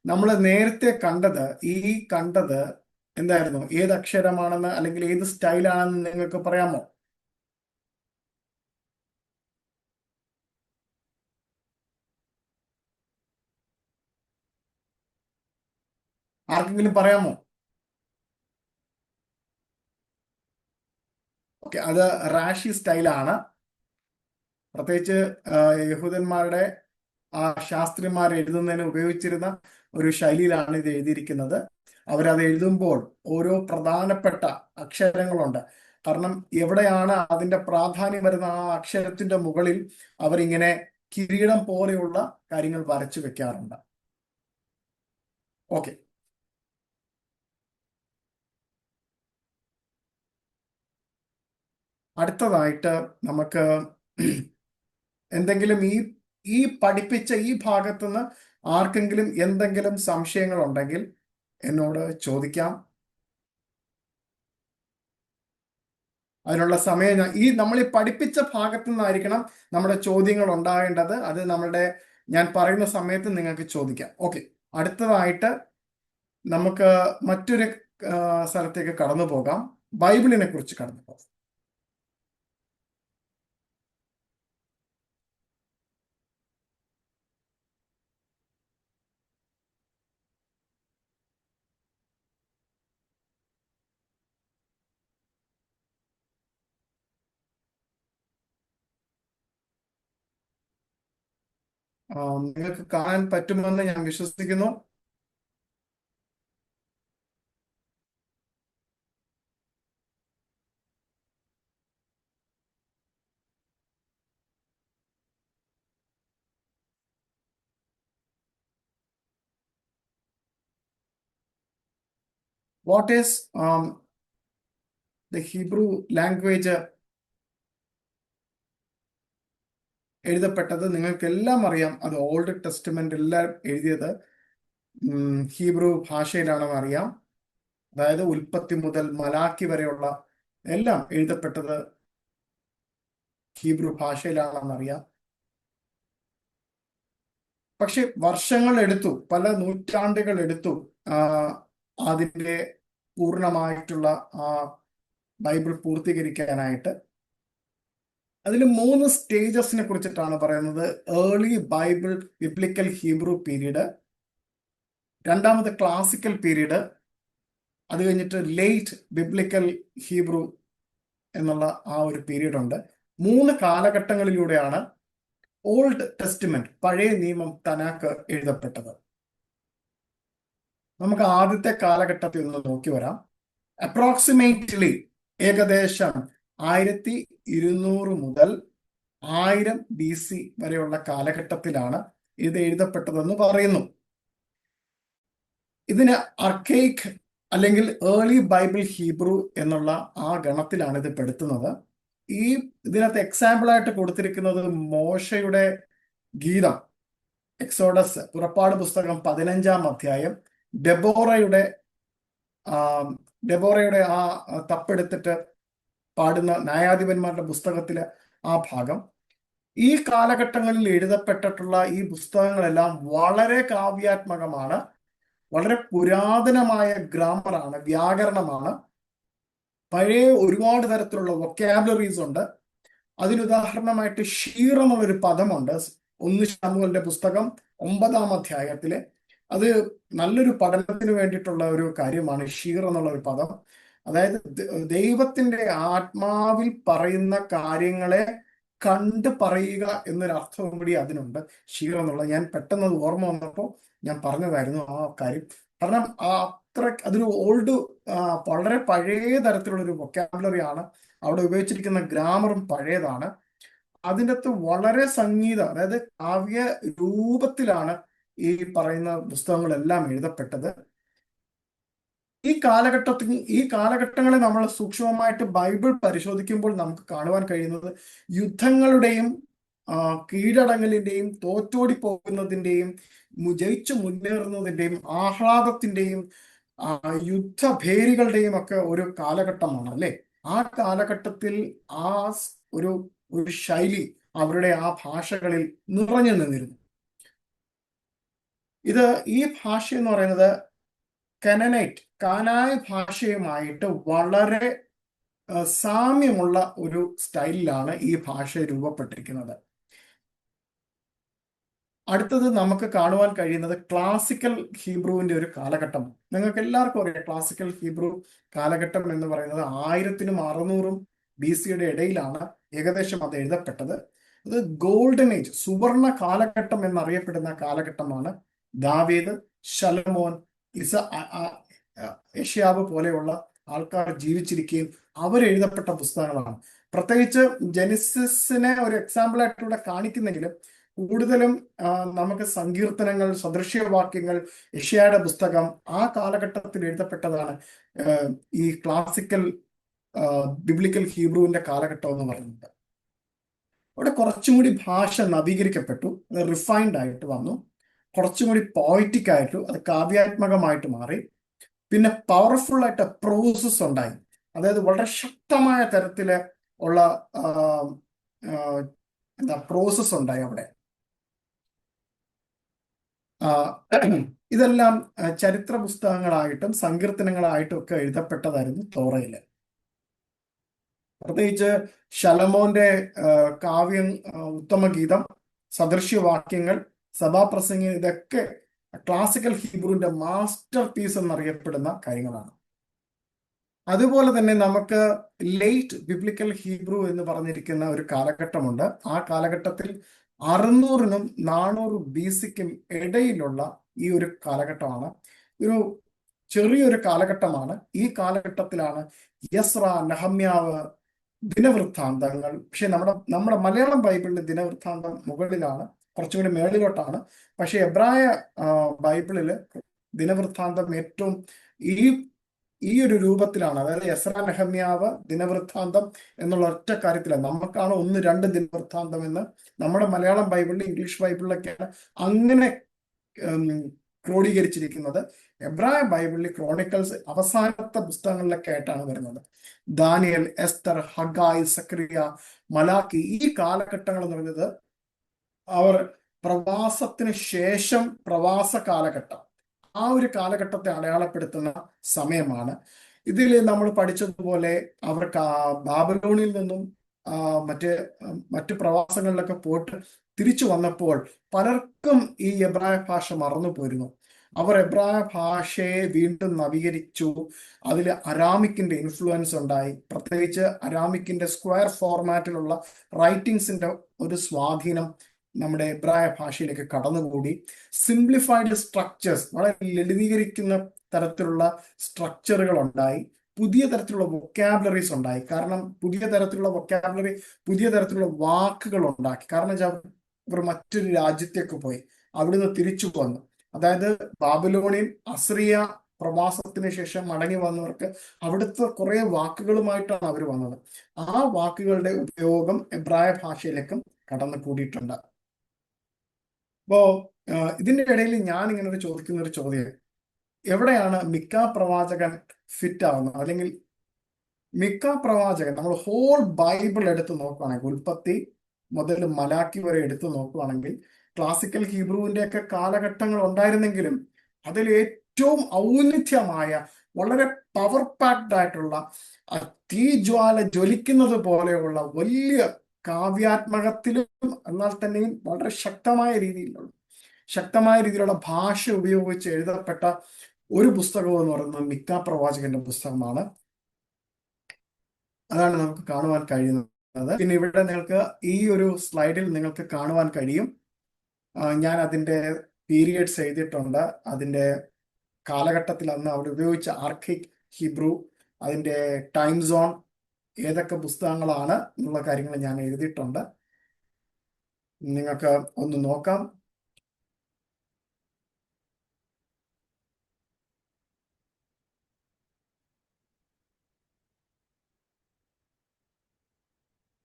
നമ്മൾ നേരത്തെ കണ്ടത് എന്തായിരുന്നു? ഏത് അക്ഷരമാണെന്ന് അല്ലെങ്കിൽ ഏത് സ്റ്റൈലാണെന്ന് നിങ്ങൾക്ക് പറയാമോ? ആർക്കെങ്കിലും പറയാമോ? ഓക്കെ, അത് റാഷി സ്റ്റൈലാണ്. പ്രത്യേകിച്ച് യഹൂദന്മാരുടെ ആ ശാസ്ത്രിമാർ എഴുതുന്നതിന് ഉപയോഗിച്ചിരുന്ന ഒരു ശൈലിയിലാണ് ഇത് എഴുതിയിരിക്കുന്നത്. അവരത് എഴുതുമ്പോൾ ഓരോ പ്രധാനപ്പെട്ട അക്ഷരങ്ങളുണ്ട്. കാരണം എവിടെയാണ് അതിന്റെ പ്രാധാന്യം വരുന്ന ആ അക്ഷരത്തിന്റെ മുകളിൽ അവരിങ്ങനെ കിരീടം പോലെയുള്ള കാര്യങ്ങൾ വരച്ചു വെക്കാറുണ്ട്. ഓക്കെ, അടുത്തതായിട്ട് നമുക്ക് എന്തെങ്കിലും ഈ പഠിപ്പിച്ച ഈ ഭാഗത്തുനിന്ന് ആർക്കെങ്കിലും എന്തെങ്കിലും സംശയങ്ങൾ ഉണ്ടെങ്കിൽ എന്നോട് ചോദിക്കാം. അതിനുള്ള സമയം നമ്മൾ ഈ പഠിപ്പിച്ച ഭാഗത്തു നിന്നായിരിക്കണം നമ്മുടെ ചോദ്യങ്ങൾ ഉണ്ടാകേണ്ടത്. അത് ഞാൻ പറയുന്ന സമയത്ത് നിങ്ങൾക്ക് ചോദിക്കാം. ഓക്കെ, അടുത്തതായിട്ട് നമുക്ക് മറ്റൊരു സ്ഥലത്തേക്ക് കടന്നു പോകാം. ബൈബിളിനെ കുറിച്ച് കടന്നു പോകാം. നിങ്ങൾക്ക് കാണാൻ പറ്റുമെന്ന് ഞാൻ വിശ്വസിക്കുന്നു. What is the Hebrew language എഴുതപ്പെട്ടത്? നിങ്ങൾക്കെല്ലാം അറിയാം, അത് ഓൾഡ് ടെസ്റ്റ്മെന്റ് എല്ലാം എഴുതിയത് ഹീബ്രു ഭാഷയിലാണെന്ന് അറിയാം. അതായത് ഉൽപ്പത്തി മുതൽ മലാക്കി വരെയുള്ള എല്ലാം എഴുതപ്പെട്ടത് ഹീബ്രു ഭാഷയിലാണെന്നറിയാം. പക്ഷെ വർഷങ്ങൾ എടുത്തു, പല നൂറ്റാണ്ടുകൾ എടുത്തു അതിൻ്റെ പൂർണ്ണമായിട്ടുള്ള ആ ബൈബിൾ പൂർത്തീകരിക്കാനായിട്ട്. അതിൽ 3 സ്റ്റേജസിനെ കുറിച്ചിട്ടാണ് പറയുന്നത്. Early Bible biblical Hebrew period, രണ്ടാമത് ക്ലാസിക്കൽ പീരീഡ്, അത് കഴിഞ്ഞിട്ട് ലേറ്റ് ബിബ്ലിക്കൽ ഹീബ്രു എന്നുള്ള ആ ഒരു പീരീഡ് ഉണ്ട്. 3 കാലഘട്ടങ്ങളിലൂടെയാണ് ഓൾഡ് ടെസ്റ്റ്മെന്റ്, പഴയ നിയമം, തനാക്ക് എഴുതപ്പെട്ടത്. നമുക്ക് ആദ്യത്തെ കാലഘട്ടത്തിൽ ഒന്ന് നോക്കി വരാം. അപ്രോക്സിമേറ്റ്ലി ഏകദേശം 1200 മുതൽ 1000 BC വരെയുള്ള കാലഘട്ടത്തിലാണ് ഇത് എഴുതപ്പെട്ടതെന്ന് പറയുന്നു. ഇതിന് അർക്കൈക് അല്ലെങ്കിൽ ഏർലി ബൈബിൾ ഹീബ്രു എന്നുള്ള ആ ഗണത്തിലാണ് ഇത് പെടുത്തുന്നത്. ഇതിനകത്ത് എക്സാമ്പിൾ ആയിട്ട് കൊടുത്തിരിക്കുന്നത് മോശയുടെ ഗീതം, എക്സോഡസ്, പുറപ്പാട് പുസ്തകം 15-ാം അധ്യായം, ഡെബോറയുടെ ആ തപ്പെടുത്തിട്ട് പാടുന്ന ന്യായാധിപന്മാരുടെ പുസ്തകത്തിലെ ആ ഭാഗം. ഈ കാലഘട്ടങ്ങളിൽ എഴുതപ്പെട്ടിട്ടുള്ള ഈ പുസ്തകങ്ങളെല്ലാം വളരെ കാവ്യാത്മകമാണ്, വളരെ പുരാതനമായ ഗ്രാമറാണ്, വ്യാകരണമാണ്. പഴയ ഒരുപാട് തരത്തിലുള്ള വൊക്കാബുലറീസ് ഉണ്ട്. അതിനുദാഹരണമായിട്ട് ഷീർ എന്നുള്ളൊരു പദമുണ്ട് 1 ശമൂവേലിന്റെ പുസ്തകം 9-ാം അധ്യായത്തില്. അത് നല്ലൊരു പഠനത്തിന് വേണ്ടിയിട്ടുള്ള ഒരു കാര്യമാണ് ഷീർ എന്നുള്ള ഒരു പദം. അതായത് ദൈവത്തിന്റെ ആത്മാവിൽ പറയുന്ന കാര്യങ്ങളെ കണ്ട് പറയുക എന്നൊരു അർത്ഥവും കൂടി അതിനുണ്ട്, ഷീർ എന്നുള്ളത്. ഞാൻ പെട്ടെന്ന് ഓർമ്മ വന്നപ്പോൾ ഞാൻ പറഞ്ഞതായിരുന്നു ആ കാര്യം. കാരണം അതൊരു ഓൾഡ്, വളരെ പഴയ തരത്തിലുള്ള ഒരു വൊക്കാബുലറി ആണ്. അവിടെ ഉപയോഗിച്ചിരിക്കുന്ന ഗ്രാമറും പഴയതാണ്. അതിൻ്റെ അകത്ത് വളരെ സംഗീതം, അതായത് കാവ്യ രൂപത്തിലാണ് ഈ പറയുന്ന പുസ്തകങ്ങളെല്ലാം എഴുതപ്പെട്ടത്. ഈ കാലഘട്ടങ്ങളെ നമ്മൾ സൂക്ഷ്മമായിട്ട് ബൈബിൾ പരിശോധിക്കുമ്പോൾ നമുക്ക് കാണുവാൻ കഴിയുന്നത് യുദ്ധങ്ങളുടെയും കീഴടങ്ങലിന്റെയും തോറ്റോടി പോകുന്നതിന്റെയും ജയിച്ചു മുന്നേറുന്നതിന്റെയും ആഹ്ലാദത്തിന്റെയും യുദ്ധഭേരികളുടെയും ഒക്കെ ഒരു കാലഘട്ടമാണ് അല്ലെ. ആ കാലഘട്ടത്തിൽ ആ ഒരു ശൈലി അവരുടെ ആ ഭാഷകളിൽ നിറഞ്ഞു നിന്നിരുന്നു. ഈ ഭാഷ എന്ന് പറയുന്നത് കാനായ് ഭാഷയുമായിട്ട് വളരെ സാമ്യമുള്ള ഒരു സ്റ്റൈലിലാണ് ഈ ഭാഷ രൂപപ്പെട്ടിരിക്കുന്നത്. അടുത്തത് നമുക്ക് കാണുവാൻ കഴിയുന്നത് ക്ലാസിക്കൽ ഹീബ്രുവിന്റെ ഒരു കാലഘട്ടം. നിങ്ങൾക്ക് എല്ലാവർക്കും അറിയാം, ക്ലാസിക്കൽ ഹീബ്രു കാലഘട്ടം എന്ന് പറയുന്നത് 1000-600 BC-യുടെ ഇടയിലാണ് ഏകദേശം അത് എഴുതപ്പെട്ടത്. അത് ഗോൾഡൻ ഏജ്, സുവർണ കാലഘട്ടം എന്നറിയപ്പെടുന്ന കാലഘട്ടമാണ്. ദാവീദ്, ശലോമോൻ, യെശയ്യാവ് പോലെയുള്ള ആൾക്കാർ ജീവിച്ചിരിക്കുകയും അവരെഴുതപ്പെട്ട പുസ്തകങ്ങളാണ്. പ്രത്യേകിച്ച് ജെനിസിസിനെ ഒരു എക്സാമ്പിൾ ആയിട്ടൂടെ കാണിക്കുന്നെങ്കിലും കൂടുതലും നമുക്ക് സങ്കീർത്തനങ്ങൾ, സദൃശ്യവാക്യങ്ങൾ, യെശയ്യായുടെ പുസ്തകം ആ കാലഘട്ടത്തിൽ എഴുതപ്പെട്ടതാണ്. ഈ ക്ലാസിക്കൽ ബിബ്ലിക്കൽ ഹീബ്രുവിന്റെ കാലഘട്ടം എന്ന് പറയുന്നത്. അവിടെ കുറച്ചും കൂടി ഭാഷ നവീകരിക്കപ്പെട്ടു, അത് റിഫൈൻഡ് ആയിട്ട് വന്നു, കുറച്ചും കൂടി പോയിറ്റിക് ആയിട്ടു, അത് കാവ്യാത്മകമായിട്ട് മാറി. പിന്നെ പവർഫുൾ ആയിട്ട് പ്രോസസ് ഉണ്ടായി, അതായത് വളരെ ശക്തമായ തരത്തില് ഉള്ള പ്രോസസ് ഉണ്ടായി അവിടെ. ഇതെല്ലാം ചരിത്ര പുസ്തകങ്ങളായിട്ടും സങ്കീർത്തനങ്ങളായിട്ടും ഒക്കെ എഴുതപ്പെട്ടതായിരുന്നു തോറയില്. പ്രത്യേകിച്ച് ശലോമോന്റെ കാവ്യം, ഉത്തമഗീതം, സദൃശ്യവാക്യങ്ങൾ, സഭാപ്രസംഗം, ഇതൊക്കെ ക്ലാസിക്കൽ ഹീബ്രുവിന്റെ മാസ്റ്റർ പീസ് എന്നറിയപ്പെടുന്ന കാര്യങ്ങളാണ്. അതുപോലെ തന്നെ നമുക്ക് ലേറ്റ് ബിബ്ലിക്കൽ ഹീബ്രു എന്ന് പറഞ്ഞിരിക്കുന്ന ഒരു കാലഘട്ടമുണ്ട്. ആ കാലഘട്ടത്തിൽ 600-നും 400 BC-ക്കും ഇടയിലുള്ള ഈ ഒരു കാലഘട്ടമാണ്. ഒരു ചെറിയൊരു കാലഘട്ടമാണ്. ഈ കാലഘട്ടത്തിലാണ് യസ്ര, നെഹമ്യാവ്, ദിനവൃത്താന്തങ്ങൾ. പക്ഷെ നമ്മുടെ മലയാളം ബൈബിളിൽ ദിനവൃത്താന്തം മുകളിലാണ്, കുറച്ചുകൂടി മേളിലോട്ടാണ്. പക്ഷെ എബ്രായ ബൈബിളില് ദിനവൃത്താന്തം ഏറ്റവും ഈ ഒരു രൂപത്തിലാണ്. അതായത് എസ്ര, നെഹമ്യാവ്, ദിനവൃത്താന്തം എന്നുള്ള ഒറ്റ കാര്യത്തിലാണ്. നമുക്കാണ് 1-2 ദിനവൃത്താന്തം എന്ന് നമ്മുടെ മലയാളം ബൈബിളിൽ, ഇംഗ്ലീഷ് ബൈബിളിലൊക്കെയാണ് അങ്ങനെ ക്രോഡീകരിച്ചിരിക്കുന്നത്. എബ്രായ ബൈബിളിൽ ക്രോണിക്കൽസ് അവസാനത്തെ പുസ്തകങ്ങളിലൊക്കെ ആയിട്ടാണ് വരുന്നത്. ദാനിയൽ, എസ്തർ, ഹഗായി, സക്രിയ, മലാക്കി, ഈ കാലഘട്ടങ്ങൾ എന്ന് പറയുന്നത് അവർ പ്രവാസത്തിന് ശേഷം പ്രവാസ കാലഘട്ടം, ആ ഒരു കാലഘട്ടത്തെ അടയാളപ്പെടുത്തുന്ന സമയമാണ്. ഇതിൽ നമ്മൾ പഠിച്ചതുപോലെ അവർക്ക് ബാബിലോണിൽ നിന്നും മറ്റ് പ്രവാസങ്ങളിലൊക്കെ പോയിട്ട് തിരിച്ചു വന്നപ്പോൾ പലർക്കും ഈ എബ്രായ ഭാഷ മറന്നു പോയിരുന്നു. അവർ എബ്രായ ഭാഷയെ വീണ്ടും നവീകരിച്ചു. അതിൽ അരാമിക്കിന്റെ ഇൻഫ്ലുവൻസ് ഉണ്ടായി. പ്രത്യേകിച്ച് അരാമിക്കിന്റെ സ്ക്വയർ ഫോർമാറ്റിലുള്ള റൈറ്റിംഗ്സിന്റെ ഒരു സ്വാധീനം നമ്മുടെ എബ്രായ ഭാഷയിലേക്ക് കടന്നുകൂടി. സിംപ്ലിഫൈഡ് സ്ട്രക്ചേഴ്സ്, വളരെ ലളിതീകരിക്കുന്ന തരത്തിലുള്ള സ്ട്രക്ചറുകൾ ഉണ്ടായി. പുതിയ തരത്തിലുള്ള വൊക്കാബുലറീസ് ഉണ്ടായി. കാരണം പുതിയ തരത്തിലുള്ള വൊക്കാബുലറി, പുതിയ തരത്തിലുള്ള വാക്കുകൾ ഉണ്ടാക്കി. കാരണം ഇവർ മറ്റൊരു രാജ്യത്തേക്ക് പോയി, അവിടുന്ന് തിരിച്ചു വന്നു. അതായത് ബാബിലോണിയൻ അസിറിയ പ്രവാസത്തിന് ശേഷം മടങ്ങി വന്നവർക്ക് അവിടുത്തെ കുറെ വാക്കുകളുമായിട്ടാണ് അവർ വന്നത്. ആ വാക്കുകളുടെ ഉപയോഗം എബ്രായ ഭാഷയിലേക്കും കടന്നു കൂടിയിട്ടുണ്ട്. അപ്പോ ഇതിന്റെ ഇടയിൽ ഞാൻ ഇങ്ങനെ ചോദിക്കുന്ന ഒരു ചോദ്യം, എവിടെയാണ് മിക്ക പ്രവാചകൻ ഫിറ്റ് ആവുന്നത്? അല്ലെങ്കിൽ മിക്ക പ്രവാചകൻ, നമ്മൾ ഹോൾ ബൈബിൾ എടുത്ത് നോക്കുകയാണെങ്കിൽ, ഉൽപ്പത്തി മുതൽ മലാക്കി വരെ എടുത്തു നോക്കുകയാണെങ്കിൽ, ക്ലാസിക്കൽ ഹീബ്രുവിന്റെ ഒക്കെ കാലഘട്ടങ്ങൾ ഉണ്ടായിരുന്നെങ്കിലും അതിൽ ഏറ്റവും ഔന്നിത്യമായ, വളരെ പവർ പാക്ഡ് ആയിട്ടുള്ള, തീജ്വാല ജ്വലിക്കുന്നത് പോലെയുള്ള വലിയ കാവ്യാത്മകത്തിലും എന്നാൽ തന്നെയും വളരെ ശക്തമായ രീതിയിലുള്ള ഭാഷ ഉപയോഗിച്ച് എഴുതപ്പെട്ട ഒരു പുസ്തകം എന്ന് പറയുന്നത് മിക്ക പ്രവാചകന്റെ പുസ്തകമാണ്. അതാണ് നമുക്ക് കാണുവാൻ കഴിയുന്നത്. പിന്നെ ഇവിടെ നിങ്ങൾക്ക് ഈ ഒരു സ്ലൈഡിൽ നിങ്ങൾക്ക് കാണുവാൻ കഴിയും, ഞാൻ അതിന്റെ പീരിയഡ്സ് എഴുതിയിട്ടുണ്ട്. അതിന്റെ കാലഘട്ടത്തിൽ അന്ന് അവിടെ ഉപയോഗിച്ച ആർക്കിക് ഹീബ്രു, അതിന്റെ ടൈം സോൺ, ഏതൊക്കെ പുസ്തകങ്ങളാണ് എന്നുള്ള കാര്യങ്ങൾ ഞാൻ എഴുതിയിട്ടുണ്ട്. നിങ്ങൾക്ക് ഒന്ന് നോക്കാം.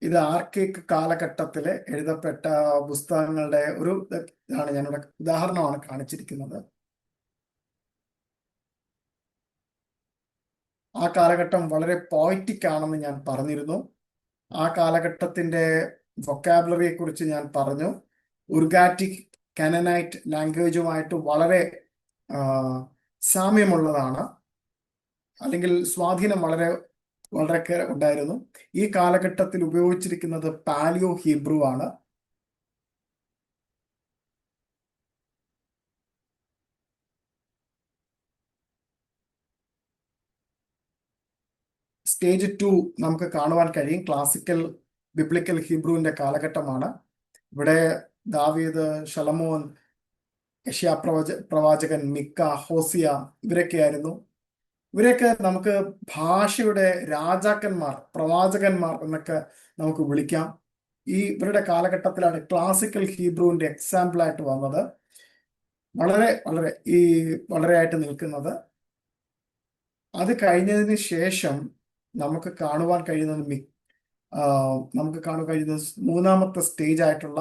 ഇത് ആർക്കിക് കാലഘട്ടത്തിൽ എഴുതപ്പെട്ട പുസ്തകങ്ങളുടെ ഒരു ഇതാണ്, ഞാനിവിടെ ഉദാഹരണമാണ് കാണിച്ചിരിക്കുന്നത്. ആ കാലഘട്ടം വളരെ പോയറ്റിക് ആണെന്ന് ഞാൻ പറഞ്ഞിരുന്നു. ആ കാലഘട്ടത്തിന്റെ വൊക്കാബുലറിയെ കുറിച്ച് ഞാൻ പറഞ്ഞു. ഉർഗാറ്റിക് കനനൈറ്റ് ലാംഗ്വേജുമായിട്ട് വളരെ സാമ്യമുള്ളതാണ്, അല്ലെങ്കിൽ സ്വാധീനം വളരെ ഉണ്ടായിരുന്നു. ഈ കാലഘട്ടത്തിൽ ഉപയോഗിച്ചിരിക്കുന്നത് പാലിയോ ഹീബ്രു ആണ്. സ്റ്റേജ് 2 നമുക്ക് കാണുവാൻ കഴിയും. ക്ലാസിക്കൽ ബിബ്ലിക്കൽ ഹീബ്രുവിന്റെ കാലഘട്ടമാണ്. ഇവിടെ ദാവീദ്, ശലോമോൻ, യെശയ്യാ പ്രവാചകൻ, മിക്ക, ഹോസിയ, ഇവരൊക്കെയായിരുന്നു. ഇവരെയൊക്കെ നമുക്ക് ഭാഷയുടെ രാജാക്കന്മാർ, പ്രവാചകന്മാർ എന്നൊക്കെ നമുക്ക് വിളിക്കാം. ഇവരുടെ കാലഘട്ടത്തിലാണ് ക്ലാസിക്കൽ ഹീബ്രുവിന്റെ എക്സാമ്പിൾ ആയിട്ട് വന്നത്, വളരെ ആയിട്ട് നിൽക്കുന്നത്. അത് കഴിഞ്ഞതിന് ശേഷം നമുക്ക് കാണുവാൻ കഴിയുന്നത് മൂന്നാമത്തെ സ്റ്റേജ് ആയിട്ടുള്ള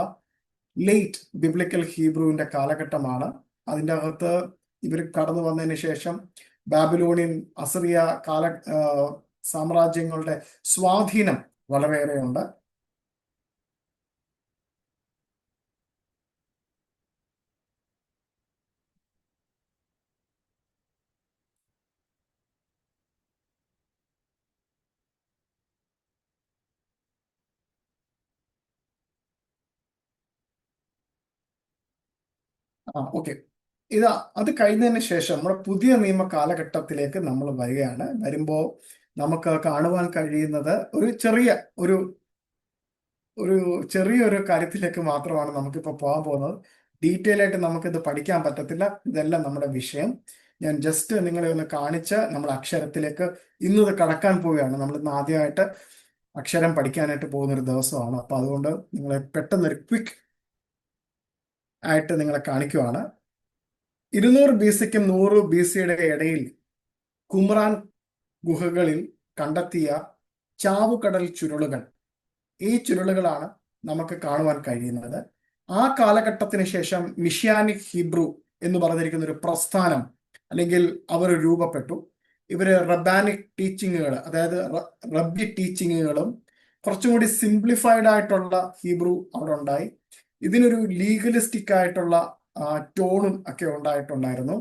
ലേറ്റ് ബിബ്ലിക്കൽ ഹീബ്രുവിന്റെ കാലഘട്ടമാണ്. അതിൻ്റെ അകത്ത് ഇവർ കടന്നു വന്നതിന് ശേഷം ബാബിലോണിയൻ, അസിറിയ സാമ്രാജ്യങ്ങളുടെ സ്വാധീനം വളരെയേറെ ഉണ്ട്. ഓക്കെ, അത് കഴിഞ്ഞതിന് ശേഷം നമ്മുടെ പുതിയ നിയമ കാലഘട്ടത്തിലേക്ക് നമ്മൾ വരികയാണ്. വരുമ്പോൾ നമുക്ക് കാണുവാൻ കഴിയുന്നത് ചെറിയൊരു കാര്യത്തിലേക്ക് മാത്രമാണ് നമുക്കിപ്പോൾ പോകാൻ പോകുന്നത്. ഡീറ്റെയിൽ ആയിട്ട് നമുക്കിത് പഠിക്കാൻ പറ്റത്തില്ല, ഇതെല്ലാം നമ്മുടെ വിഷയം. ഞാൻ ജസ്റ്റ് നിങ്ങളെ ഒന്ന് കാണിച്ച് നമ്മൾ അക്ഷരത്തിലേക്ക് ഇന്നത് കടക്കാൻ പോവുകയാണ്. നമ്മൾ ഇന്ന് ആദ്യമായിട്ട് അക്ഷരം പഠിക്കാനായിട്ട് പോകുന്നൊരു ദിവസമാണ്. അപ്പൊ അതുകൊണ്ട് നിങ്ങളെ പെട്ടെന്നൊരു ക്വിക്ക് ആയിട്ട് നിങ്ങളെ കാണിക്കുവാണ്. 200 BC-ക്കും 100 BC-യുടെ ഇടയിൽ കുമ്രാൻ ഗുഹകളിൽ കണ്ടെത്തിയ ചാവുകടൽ ചുരുളുകൾ, ഈ ചുരുളുകളാണ് നമുക്ക് കാണുവാൻ കഴിയുന്നത്. ആ കാലഘട്ടത്തിന് ശേഷം മിഷിയാനിക് ഹീബ്രു എന്ന് പറഞ്ഞിരിക്കുന്ന ഒരു പ്രസ്ഥാനം, അല്ലെങ്കിൽ അവർ രൂപപ്പെട്ടു. ഇവര് റബ്ബാനിക് ടീച്ചിങ്ങുകൾ, അതായത് റബ്ബി ടീച്ചിങ്ങുകളും കുറച്ചും കൂടി സിംപ്ലിഫൈഡ് ആയിട്ടുള്ള ഹീബ്രു അവിടെ ഉണ്ടായി. ഇതിനൊരു ലീഗലിസ്റ്റിക് ആയിട്ടുള്ള ടോണും ഒക്കെ ഉണ്ടായിട്ടുണ്ടായിരുന്നു.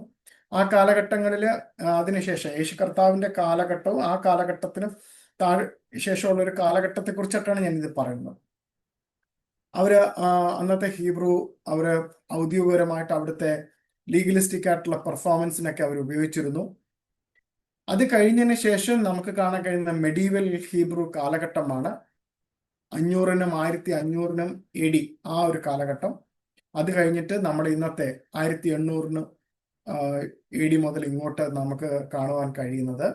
ആ കാലഘട്ടങ്ങളിൽ അതിനുശേഷം യേശു കർത്താവിന്റെ കാലഘട്ടവും ആ കാലഘട്ടത്തിന് ശേഷമുള്ള ഒരു കാലഘട്ടത്തെ കുറിച്ചിട്ടാണ് ഞാൻ ഇത് പറയുന്നത്. അന്നത്തെ ഹീബ്രു ഔദ്യോഗികപരമായിട്ട് അവിടുത്തെ ലീഗലിസ്റ്റിക് ആയിട്ടുള്ള പെർഫോമൻസിനൊക്കെ അവർ ഉപയോഗിച്ചിരുന്നു. അത് കഴിഞ്ഞതിന് ശേഷം നമുക്ക് കാണാൻ കഴിയുന്ന മെഡീവൽ ഹീബ്രു കാലഘട്ടമാണ്. 500-നും 1500-നും AD ആ ഒരു കാലഘട്ടം. അത് കഴിഞ്ഞിട്ട് നമ്മുടെ ഇന്നത്തെ 1800 AD മുതൽ ഇങ്ങോട്ട് നമുക്ക് കാണുവാൻ കഴിയുന്നത്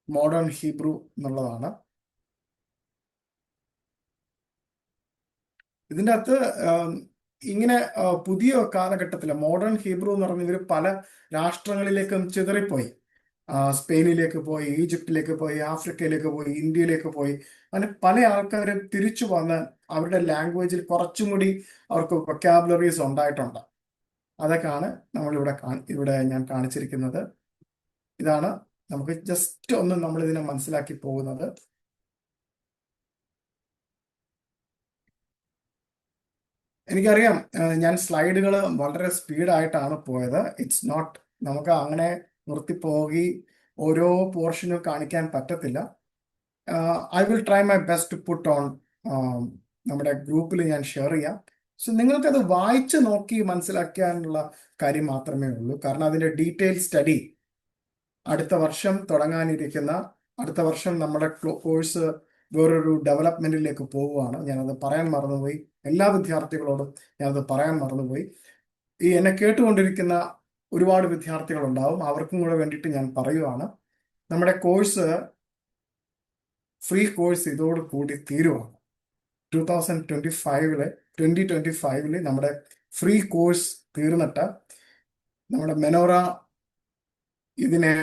മോഡേൺ ഹീബ്രു എന്നുള്ളതാണ്. ഇതിൻ്റെ അകത്ത് ഇങ്ങനെ പുതിയ കാലഘട്ടത്തിൽ മോഡേൺ ഹീബ്രു എന്ന് പറഞ്ഞ ഇവർ പല രാഷ്ട്രങ്ങളിലേക്കും ചിതറിപ്പോയി. സ്പെയിനിലേക്ക് പോയി, ഈജിപ്തിലേക്ക് പോയി, ആഫ്രിക്കയിലേക്ക് പോയി, ഇന്ത്യയിലേക്ക് പോയി. അങ്ങനെ പല ആൾക്കാരും തിരിച്ചു വന്ന് അവരുടെ ലാംഗ്വേജിൽ കുറച്ചും കൂടി അവർക്ക് വൊക്കാബുലറീസ് ഉണ്ടായിട്ടുണ്ട്. അതൊക്കെയാണ് നമ്മളിവിടെ ഇവിടെ ഞാൻ കാണിച്ചിരിക്കുന്നത്. ഇതാണ് നമുക്ക് ജസ്റ്റ് ഒന്ന് നമ്മൾ ഇതിനെ മനസ്സിലാക്കി പോകുന്നത്. എനിക്കറിയാം ഞാൻ സ്ലൈഡുകൾ വളരെ സ്പീഡായിട്ടാണ് പോയത്. ഇറ്റ്സ് നോട്ട്, നമുക്ക് അങ്ങനെ നിർത്തിപ്പോകി ഓരോ പോർഷനും കാണിക്കാൻ പറ്റത്തില്ല. I will try my best to put on, നമ്മുടെ ഗ്രൂപ്പിൽ ഞാൻ ഷെയർ ചെയ്യാം. സോ നിങ്ങൾക്കത് വായിച്ച് നോക്കി മനസ്സിലാക്കാനുള്ള കാര്യം മാത്രമേ ഉള്ളൂ. കാരണം അതിൻ്റെ ഡീറ്റെയിൽ സ്റ്റഡി അടുത്ത വർഷം തുടങ്ങാനിരിക്കുന്ന, അടുത്ത വർഷം നമ്മുടെ കോഴ്സ് വേറൊരു ഡെവലപ്മെന്റിലേക്ക് പോവുകയാണ്. ഞാനത് പറയാൻ മറന്നുപോയി. എല്ലാ വിദ്യാർത്ഥികളോടും ഞാനത് പറയാൻ മറന്നുപോയി. ഈ എന്നെ കേട്ടുകൊണ്ടിരിക്കുന്ന ഒരുപാട് വിദ്യാർത്ഥികളുണ്ടാവും, അവർക്കും കൂടെ വേണ്ടിയിട്ട് ഞാൻ പറയുവാണ്. നമ്മുടെ കോഴ്സ്, ഫ്രീ കോഴ്സ് ഇതോട് കൂടി തീരുവാണ്. 2025 നമ്മുടെ ഫ്രീ കോഴ്സ് തീർന്നിട്ട് നമ്മുടെ മെനോറ ഇതിനെ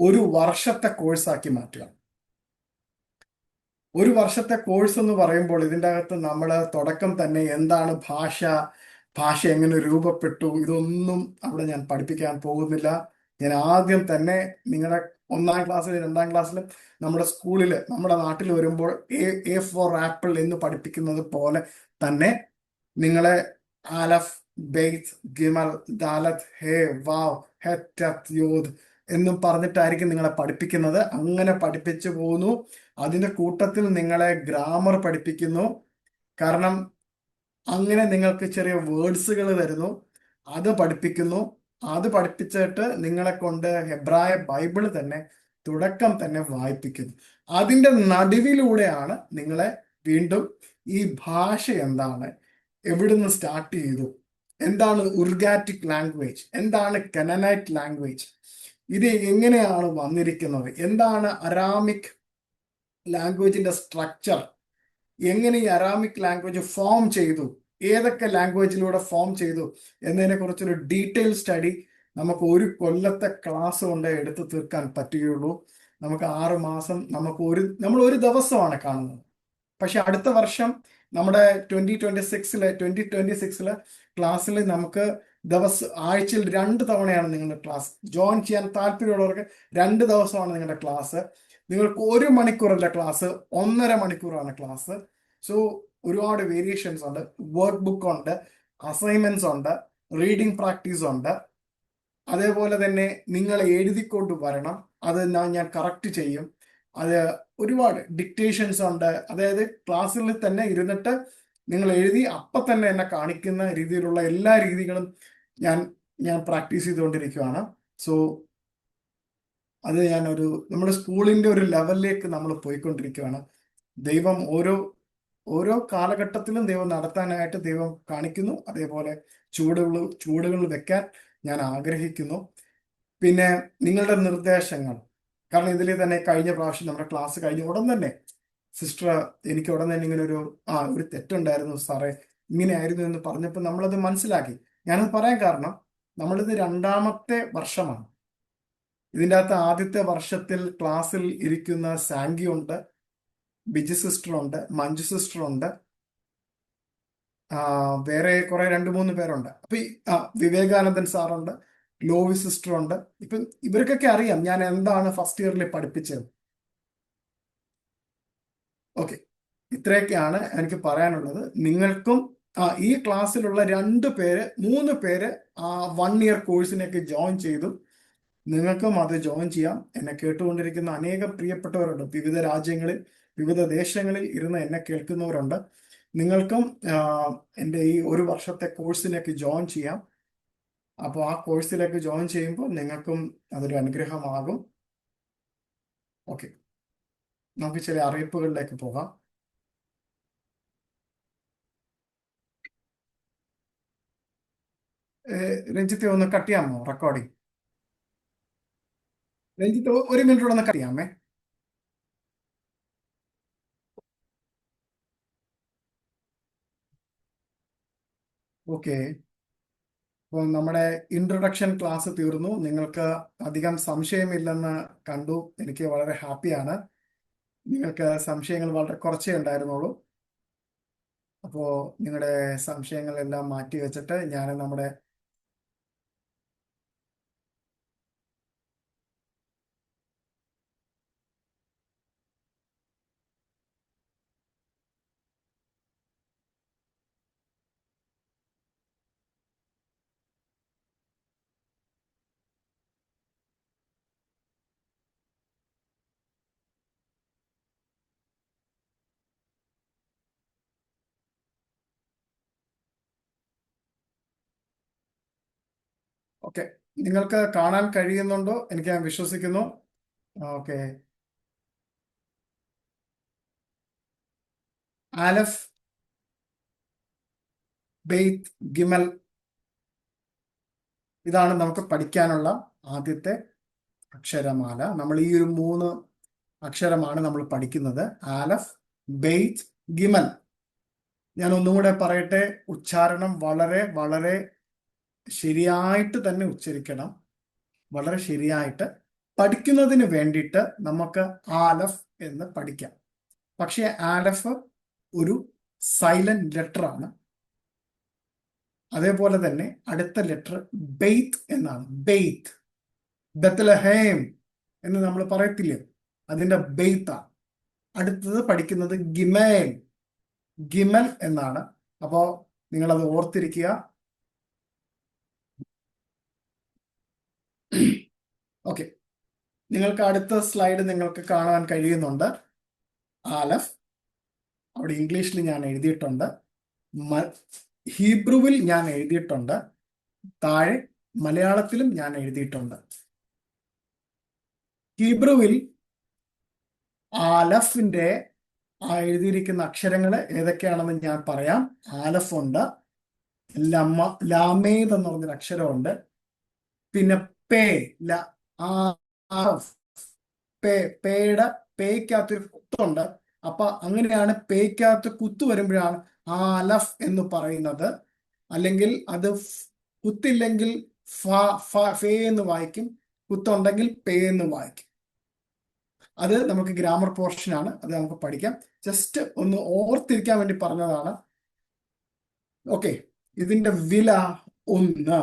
ഒരു വർഷത്തെ കോഴ്സാക്കി മാറ്റുക. ഒരു വർഷത്തെ കോഴ്സ് എന്ന് പറയുമ്പോൾ ഇതിൻ്റെ അകത്ത് നമ്മൾ തുടക്കം തന്നെ എന്താണ് ഭാഷ എങ്ങനെ രൂപപ്പെട്ടു, ഇതൊന്നും അവിടെ ഞാൻ പഠിപ്പിക്കാൻ പോകുന്നില്ല. ഞാൻ ആദ്യം തന്നെ നിങ്ങളുടെ 1ാം ക്ലാസ്സിലും 2ാം ക്ലാസ്സിലും നമ്മുടെ സ്കൂളിൽ, നമ്മുടെ നാട്ടിൽ വരുമ്പോൾ എ ഫോർ ആപ്പിൾ എന്ന് പഠിപ്പിക്കുന്നത് പോലെ തന്നെ നിങ്ങളെ ആലഫ്, ബെയ്ത്ത്, ഗിമൽ, ദാലത്ത്, ഹേ, വാവ്, ഹെറ്റ്, യോദ് എന്നും പറഞ്ഞിട്ടായിരിക്കും നിങ്ങളെ പഠിപ്പിക്കുന്നത്. അങ്ങനെ പഠിപ്പിച്ചു പോകുന്നു. അതിൻ്റെ കൂട്ടത്തിൽ നിങ്ങളെ ഗ്രാമർ പഠിപ്പിക്കുന്നു. കാരണം അങ്ങനെ നിങ്ങൾക്ക് ചെറിയ വേർഡ്സുകൾ തരുന്നു, അത് പഠിപ്പിക്കുന്നു. അത് പഠിപ്പിച്ചിട്ട് നിങ്ങളെ കൊണ്ട് ഹെബ്രായ ബൈബിൾ തന്നെ തുടക്കം തന്നെ വായിപ്പിക്കുന്നു. അതിൻ്റെ നടുവിലൂടെയാണ് നിങ്ങളെ വീണ്ടും ഈ ഭാഷ എന്താണ്, എവിടുന്ന് സ്റ്റാർട്ട് ചെയ്തു, എന്താണ് ഉർഗാറ്റിക് ലാംഗ്വേജ്, എന്താണ് കനനൈറ്റ് ലാംഗ്വേജ്, ഇത് എങ്ങനെയാണ് വന്നിരിക്കുന്നത്, എന്താണ് അരാമിക് ലാംഗ്വേജിന്റെ സ്ട്രക്ചർ, എങ്ങനെ ഈ അരാമിക് ലാംഗ്വേജ് ഫോം ചെയ്തു, ഏതൊക്കെ ലാംഗ്വേജിലൂടെ ഫോം ചെയ്തു എന്നതിനെ കുറിച്ചൊരു ഡീറ്റെയിൽ സ്റ്റഡി നമുക്ക് ഒരു കൊല്ലത്തെ ക്ലാസ് കൊണ്ട് എടുത്തു തീർക്കാൻ പറ്റുകയുള്ളൂ. നമുക്ക് 6 മാസം, നമ്മൾ ഒരു ദിവസമാണ് കാണുന്നത്. പക്ഷെ അടുത്ത വർഷം നമ്മുടെ 2026 ക്ലാസ്സിൽ നമുക്ക് ആഴ്ചയിൽ 2 തവണയാണ് നിങ്ങളുടെ ക്ലാസ്. ജോയിൻ ചെയ്യാൻ താല്പര്യമുള്ളവർക്ക് 2 ദിവസമാണ് നിങ്ങളുടെ ക്ലാസ്. നിങ്ങൾക്ക് 1 മണിക്കൂറല്ല ക്ലാസ്, 1.5 മണിക്കൂറാണ് ക്ലാസ്. സോ ഒരുപാട് വേരിയേഷൻസ് ഉണ്ട്. വർക്ക് ബുക്ക് ഉണ്ട്, അസൈൻമെന്റ്സ് ഉണ്ട്, റീഡിംഗ് പ്രാക്ടീസ് ഉണ്ട്. അതേപോലെ തന്നെ നിങ്ങൾ എഴുതിക്കൊണ്ട് വരണം. അത് ഞാൻ കറക്റ്റ് ചെയ്യും. അത് ഒരുപാട് ഡിക്റ്റേഷൻസ് ഉണ്ട്. അതായത് ക്ലാസ്സിൽ തന്നെ ഇരുന്നിട്ട് നിങ്ങൾ എഴുതി അപ്പം തന്നെ എന്നെ കാണിക്കുന്ന രീതിയിലുള്ള എല്ലാ രീതികളും ഞാൻ പ്രാക്ടീസ് ചെയ്തുകൊണ്ടിരിക്കുകയാണ്. സോ അത് നമ്മുടെ സ്കൂളിന്റെ ഒരു ലെവലിലേക്ക് നമ്മൾ പോയിക്കൊണ്ടിരിക്കുകയാണ്. ദൈവം ഓരോ കാലഘട്ടത്തിലും ദൈവം നടത്താനായിട്ട് ദൈവം കാണിക്കുന്നു. അതേപോലെ ചൂടുകൾ വെക്കാൻ ഞാൻ ആഗ്രഹിക്കുന്നു. പിന്നെ നിങ്ങളുടെ നിർദ്ദേശങ്ങൾ, കാരണം ഇതിൽ തന്നെ കഴിഞ്ഞ പ്രാവശ്യം നമ്മുടെ ക്ലാസ് കഴിഞ്ഞ ഉടൻ തന്നെ സിസ്റ്റർ എനിക്ക് ഉടൻ തന്നെ ഇങ്ങനെ ഒരു തെറ്റുണ്ടായിരുന്നു സാറേ, ഇങ്ങനെയായിരുന്നു എന്ന് പറഞ്ഞപ്പോൾ നമ്മളത് മനസ്സിലാക്കി. ഞാനത് പറയാൻ കാരണം നമ്മളിത് 2ാമത്തെ വർഷമാണ്. ഇതിൻ്റെ അകത്ത് ആദ്യത്തെ വർഷത്തിൽ ക്ലാസ്സിൽ ഇരിക്കുന്ന സാങ്കി ഉണ്ട്, ബിജി സിസ്റ്റർ ഉണ്ട്, മഞ്ജു സിസ്റ്റർ ഉണ്ട്, വേറെ കുറെ 2-3 പേരുണ്ട്. അപ്പൊ വിവേകാനന്ദൻ സാറുണ്ട്, ലോവി സിസ്റ്റർ ഉണ്ട്. ഇപ്പം ഇവർക്കൊക്കെ അറിയാം ഞാൻ എന്താണ് ഫസ്റ്റ് ഇയറിൽ പഠിപ്പിച്ചത്. ഓക്കെ, ഇത്രയൊക്കെയാണ് എനിക്ക് പറയാനുള്ളത്. നിങ്ങൾക്കും ഈ ക്ലാസ്സിലുള്ള 3 പേര് 1 ഇയർ കോഴ്സിനൊക്കെ ജോയിൻ ചെയ്തു. നിങ്ങൾക്കും അത് ജോയിൻ ചെയ്യാം. എന്നെ കേട്ടുകൊണ്ടിരിക്കുന്ന അനേകം പ്രിയപ്പെട്ടവരുണ്ട്. വിവിധ രാജ്യങ്ങളിൽ, വിവിധ ദേശങ്ങളിൽ ഇരുന്ന് എന്നെ കേൾക്കുന്നവരുണ്ട്. നിങ്ങൾക്കും എൻ്റെ ഈ 1 വർഷത്തെ കോഴ്സിനൊക്കെ ജോയിൻ ചെയ്യാം. അപ്പോൾ ആ കോഴ്സിലേക്ക് ജോയിൻ ചെയ്യുമ്പോൾ നിങ്ങൾക്കും അതൊരു അനുഗ്രഹമാകും. ഓക്കെ, നമുക്ക് ചില അറിയിപ്പുകളിലേക്ക് പോകാം. രഞ്ജിത്തെ ഒന്ന് കട്ട് ചെയ്യാമോ റെക്കോർഡിംഗ്? രഞ്ജിത്ത് ഒരു മിനിറ്റ് ഒന്ന് കട്ട് ചെയ്യാമേ. ഓക്കെ, അപ്പോൾ നമ്മുടെ ഇൻട്രൊഡക്ഷൻ ക്ലാസ് തീർന്നു. നിങ്ങൾക്ക് അധികം സംശയമില്ലെന്ന് കണ്ടു. എനിക്ക് വളരെ ഹാപ്പിയാണ്. നിങ്ങൾക്ക് സംശയങ്ങൾ വളരെ കുറച്ചേ ഉണ്ടായിരുന്നുള്ളൂ. അപ്പോൾ നിങ്ങളുടെ സംശയങ്ങളെല്ലാം മാറ്റി വെച്ചിട്ട് ഞാൻ നമ്മുടെ ഓക്കെ, നിങ്ങൾക്ക് കാണാൻ കഴിയുന്നുണ്ടോ? എനിക്ക് ഞാൻ വിശ്വസിക്കുന്നു. ഓക്കെ, ആലഫ്, ബെയ്ത്ത്, ഗിമൽ, ഇതാണ് നമുക്ക് പഠിക്കാനുള്ള ആദ്യത്തെ അക്ഷരമാല. നമ്മൾ ഈ ഒരു 3 അക്ഷരമാണ് നമ്മൾ പഠിക്കുന്നത്. ആലഫ്, ബെയ്ത്ത്, ഗിമൽ. ഞാൻ ഒന്നും കൂടെ പറയട്ടെ, ഉച്ചാരണം വളരെ വളരെ ശരിയായിട്ട് തന്നെ ഉച്ചരിക്കണം. വളരെ ശരിയായിട്ട് പഠിക്കുന്നതിന് വേണ്ടിയിട്ട് നമുക്ക് ആലഫ് എന്ന് പഠിക്കാം. പക്ഷേ ആലഫ് ഒരു സൈലന്റ് ലെറ്റർ ആണ്. അതേപോലെ തന്നെ അടുത്ത ലെറ്റർ ബെയ്ത്ത് എന്നാണ്. ബെയ്ത്ത്, ബത്ലഹേം എന്ന് നമ്മൾ പറയത്തില്ലേ, അതിന്റെ ബെയ്ത്താണ്. അടുത്തത് പഠിക്കുന്നത് ഗിമേൽ, ഗിമൽ എന്നാണ്. അപ്പോ നിങ്ങളത് ഓർത്തിരിക്കുക. ഓക്കെ, നിങ്ങൾക്ക് അടുത്ത സ്ലൈഡ് നിങ്ങൾക്ക് കാണാൻ കഴിയുന്നുണ്ട്. ആലഫ് അവിടെ ഇംഗ്ലീഷിൽ ഞാൻ എഴുതിയിട്ടുണ്ട്, ഹീബ്രുവിൽ ഞാൻ എഴുതിയിട്ടുണ്ട്, താഴെ മലയാളത്തിലും ഞാൻ എഴുതിയിട്ടുണ്ട്. ഹീബ്രുവിൽ ആലഫിന്റെ എഴുതിയിരിക്കുന്ന അക്ഷരങ്ങൾ ഏതൊക്കെയാണെന്ന് ഞാൻ പറയാം. ആലഫ് ഉണ്ട്, ലാമേദ് എന്ന് പറഞ്ഞൊരു അക്ഷരമുണ്ട്, പിന്നെ പേ, പേയുടെ പേയ്ക്കകത്തൊരു കുത്തുണ്ട്. അപ്പൊ അങ്ങനെയാണ് പേയ്ക്കകത്ത് കുത്തു വരുമ്പോഴാണ് ആലഫ് എന്ന് പറയുന്നത്. അല്ലെങ്കിൽ അത് കുത്തില്ലെങ്കിൽ ഫേ എന്ന് വായിക്കും, കുത്തുണ്ടെങ്കിൽ പേ എന്ന് വായിക്കും. അത് നമുക്ക് ഗ്രാമർ പോർഷനാണ്, അത് നമുക്ക് പഠിക്കാം. ജസ്റ്റ് ഒന്ന് ഓർത്തിരിക്കാൻ വേണ്ടി പറഞ്ഞതാണ്. ഓക്കെ, ഇതിന്റെ വില 1,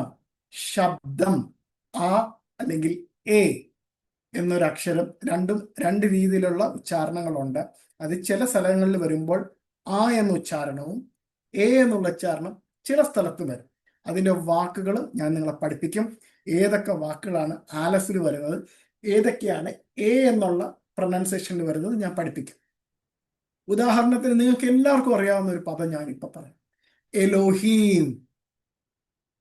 ശബ്ദം ആ അല്ലെങ്കിൽ എ എന്നൊരു അക്ഷരം. രണ്ടും രണ്ട് രീതിയിലുള്ള ഉച്ചാരണങ്ങളുണ്ട്. അത് ചില സ്ഥലങ്ങളിൽ വരുമ്പോൾ ആ എന്ന ഉച്ചാരണവും എ എന്നുള്ള ഉച്ചാരണം ചില സ്ഥലത്ത് വരും. അതിന്റെ വാക്കുകൾ ഞാൻ നിങ്ങളെ പഠിപ്പിക്കും. ഏതൊക്കെ വാക്കുകളാണ് ആലഫിൽ വരുന്നത്, ഏതൊക്കെയാണ് എ എന്നുള്ള പ്രൊനൗൺസിയേഷനിൽ വരുന്നത് ഞാൻ പഠിപ്പിക്കും. ഉദാഹരണത്തിന് നിങ്ങൾക്ക് എല്ലാവർക്കും അറിയാവുന്ന ഒരു പദം ഞാൻ ഇപ്പൊ പറയാം. Elohim,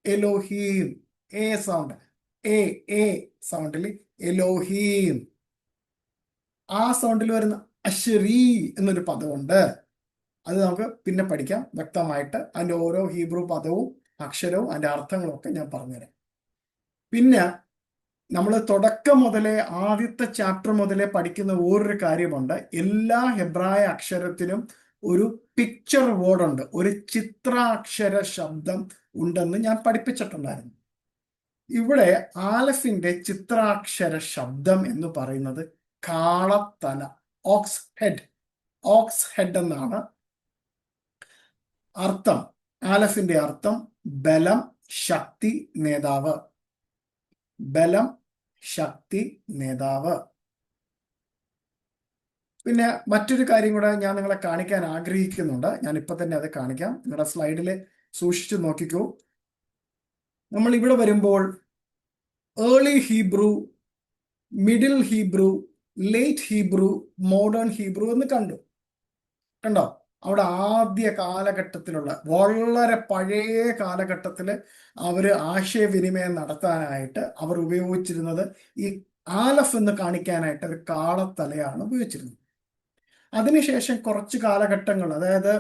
Elohim, a sound, a സൗണ്ടിൽ എലോഹീം. ആ സൗണ്ടിൽ വരുന്ന അശ്രീ എന്നൊരു പദമുണ്ട്. അത് നമുക്ക് പിന്നെ പഠിക്കാം വ്യക്തമായിട്ട്. അതിന്റെ ഓരോ ഹീബ്രു പദവും അക്ഷരവും അതിന്റെ അർത്ഥങ്ങളും ഒക്കെ ഞാൻ പറഞ്ഞുതരാം. പിന്നെ നമ്മൾ തുടക്കം മുതലേ ആദ്യത്തെ ചാപ്റ്റർ മുതലേ പഠിക്കുന്ന വേറൊരു കാര്യമുണ്ട്. എല്ലാ ഹെബ്രായ അക്ഷരത്തിനും ഒരു പിക്ചർ വേർഡ് ഉണ്ട്, ഒരു ചിത്രാക്ഷര ശബ്ദം ഉണ്ടെന്ന് ഞാൻ പഠിപ്പിച്ചിട്ടുണ്ടായിരുന്നു. ഇവിടെ ആലഫിന്റെ ചിത്രാക്ഷര ശബ്ദം എന്ന് പറയുന്നത് കാളത്തല, ഓക്സ് ഹെഡ്, ഓക്സ് ഹെഡ് എന്നാണ് അർത്ഥം. ആലഫിന്റെ അർത്ഥം ബലം, ശക്തി, നേതാവ്. ബലം, ശക്തി, നേതാവ്. പിന്നെ മറ്റൊരു കാര്യം കൂടെ ഞാൻ നിങ്ങളെ കാണിക്കാൻ ആഗ്രഹിക്കുന്നുണ്ട്. ഞാൻ ഇപ്പൊ തന്നെ അത് കാണിക്കാം. നിങ്ങളുടെ സ്ലൈഡിൽ സൂക്ഷിച്ചു നോക്കിക്കൂ. നമ്മൾ ഇവിടെ വരുമ്പോൾ early Hebrew, middle Hebrew, late Hebrew, modern Hebrew എന്ന് കണ്ടോ? അവിടെ ആദ്യ കാലഘട്ടത്തിലുള്ള വളരെ പഴയ കാലഘട്ടത്തില് അവര് ആശയവിനിമയം നടത്താനായിട്ട് അവർ ഉപയോഗിച്ചിരുന്നത് ഈ ആലഫ് എന്ന് കാണിക്കാനായിട്ട് ഒരു കാളത്തലയാണ് ഉപയോഗിച്ചിരുന്നത്. അതിനുശേഷം കുറച്ച് കാലഘട്ടങ്ങൾ, അതായത്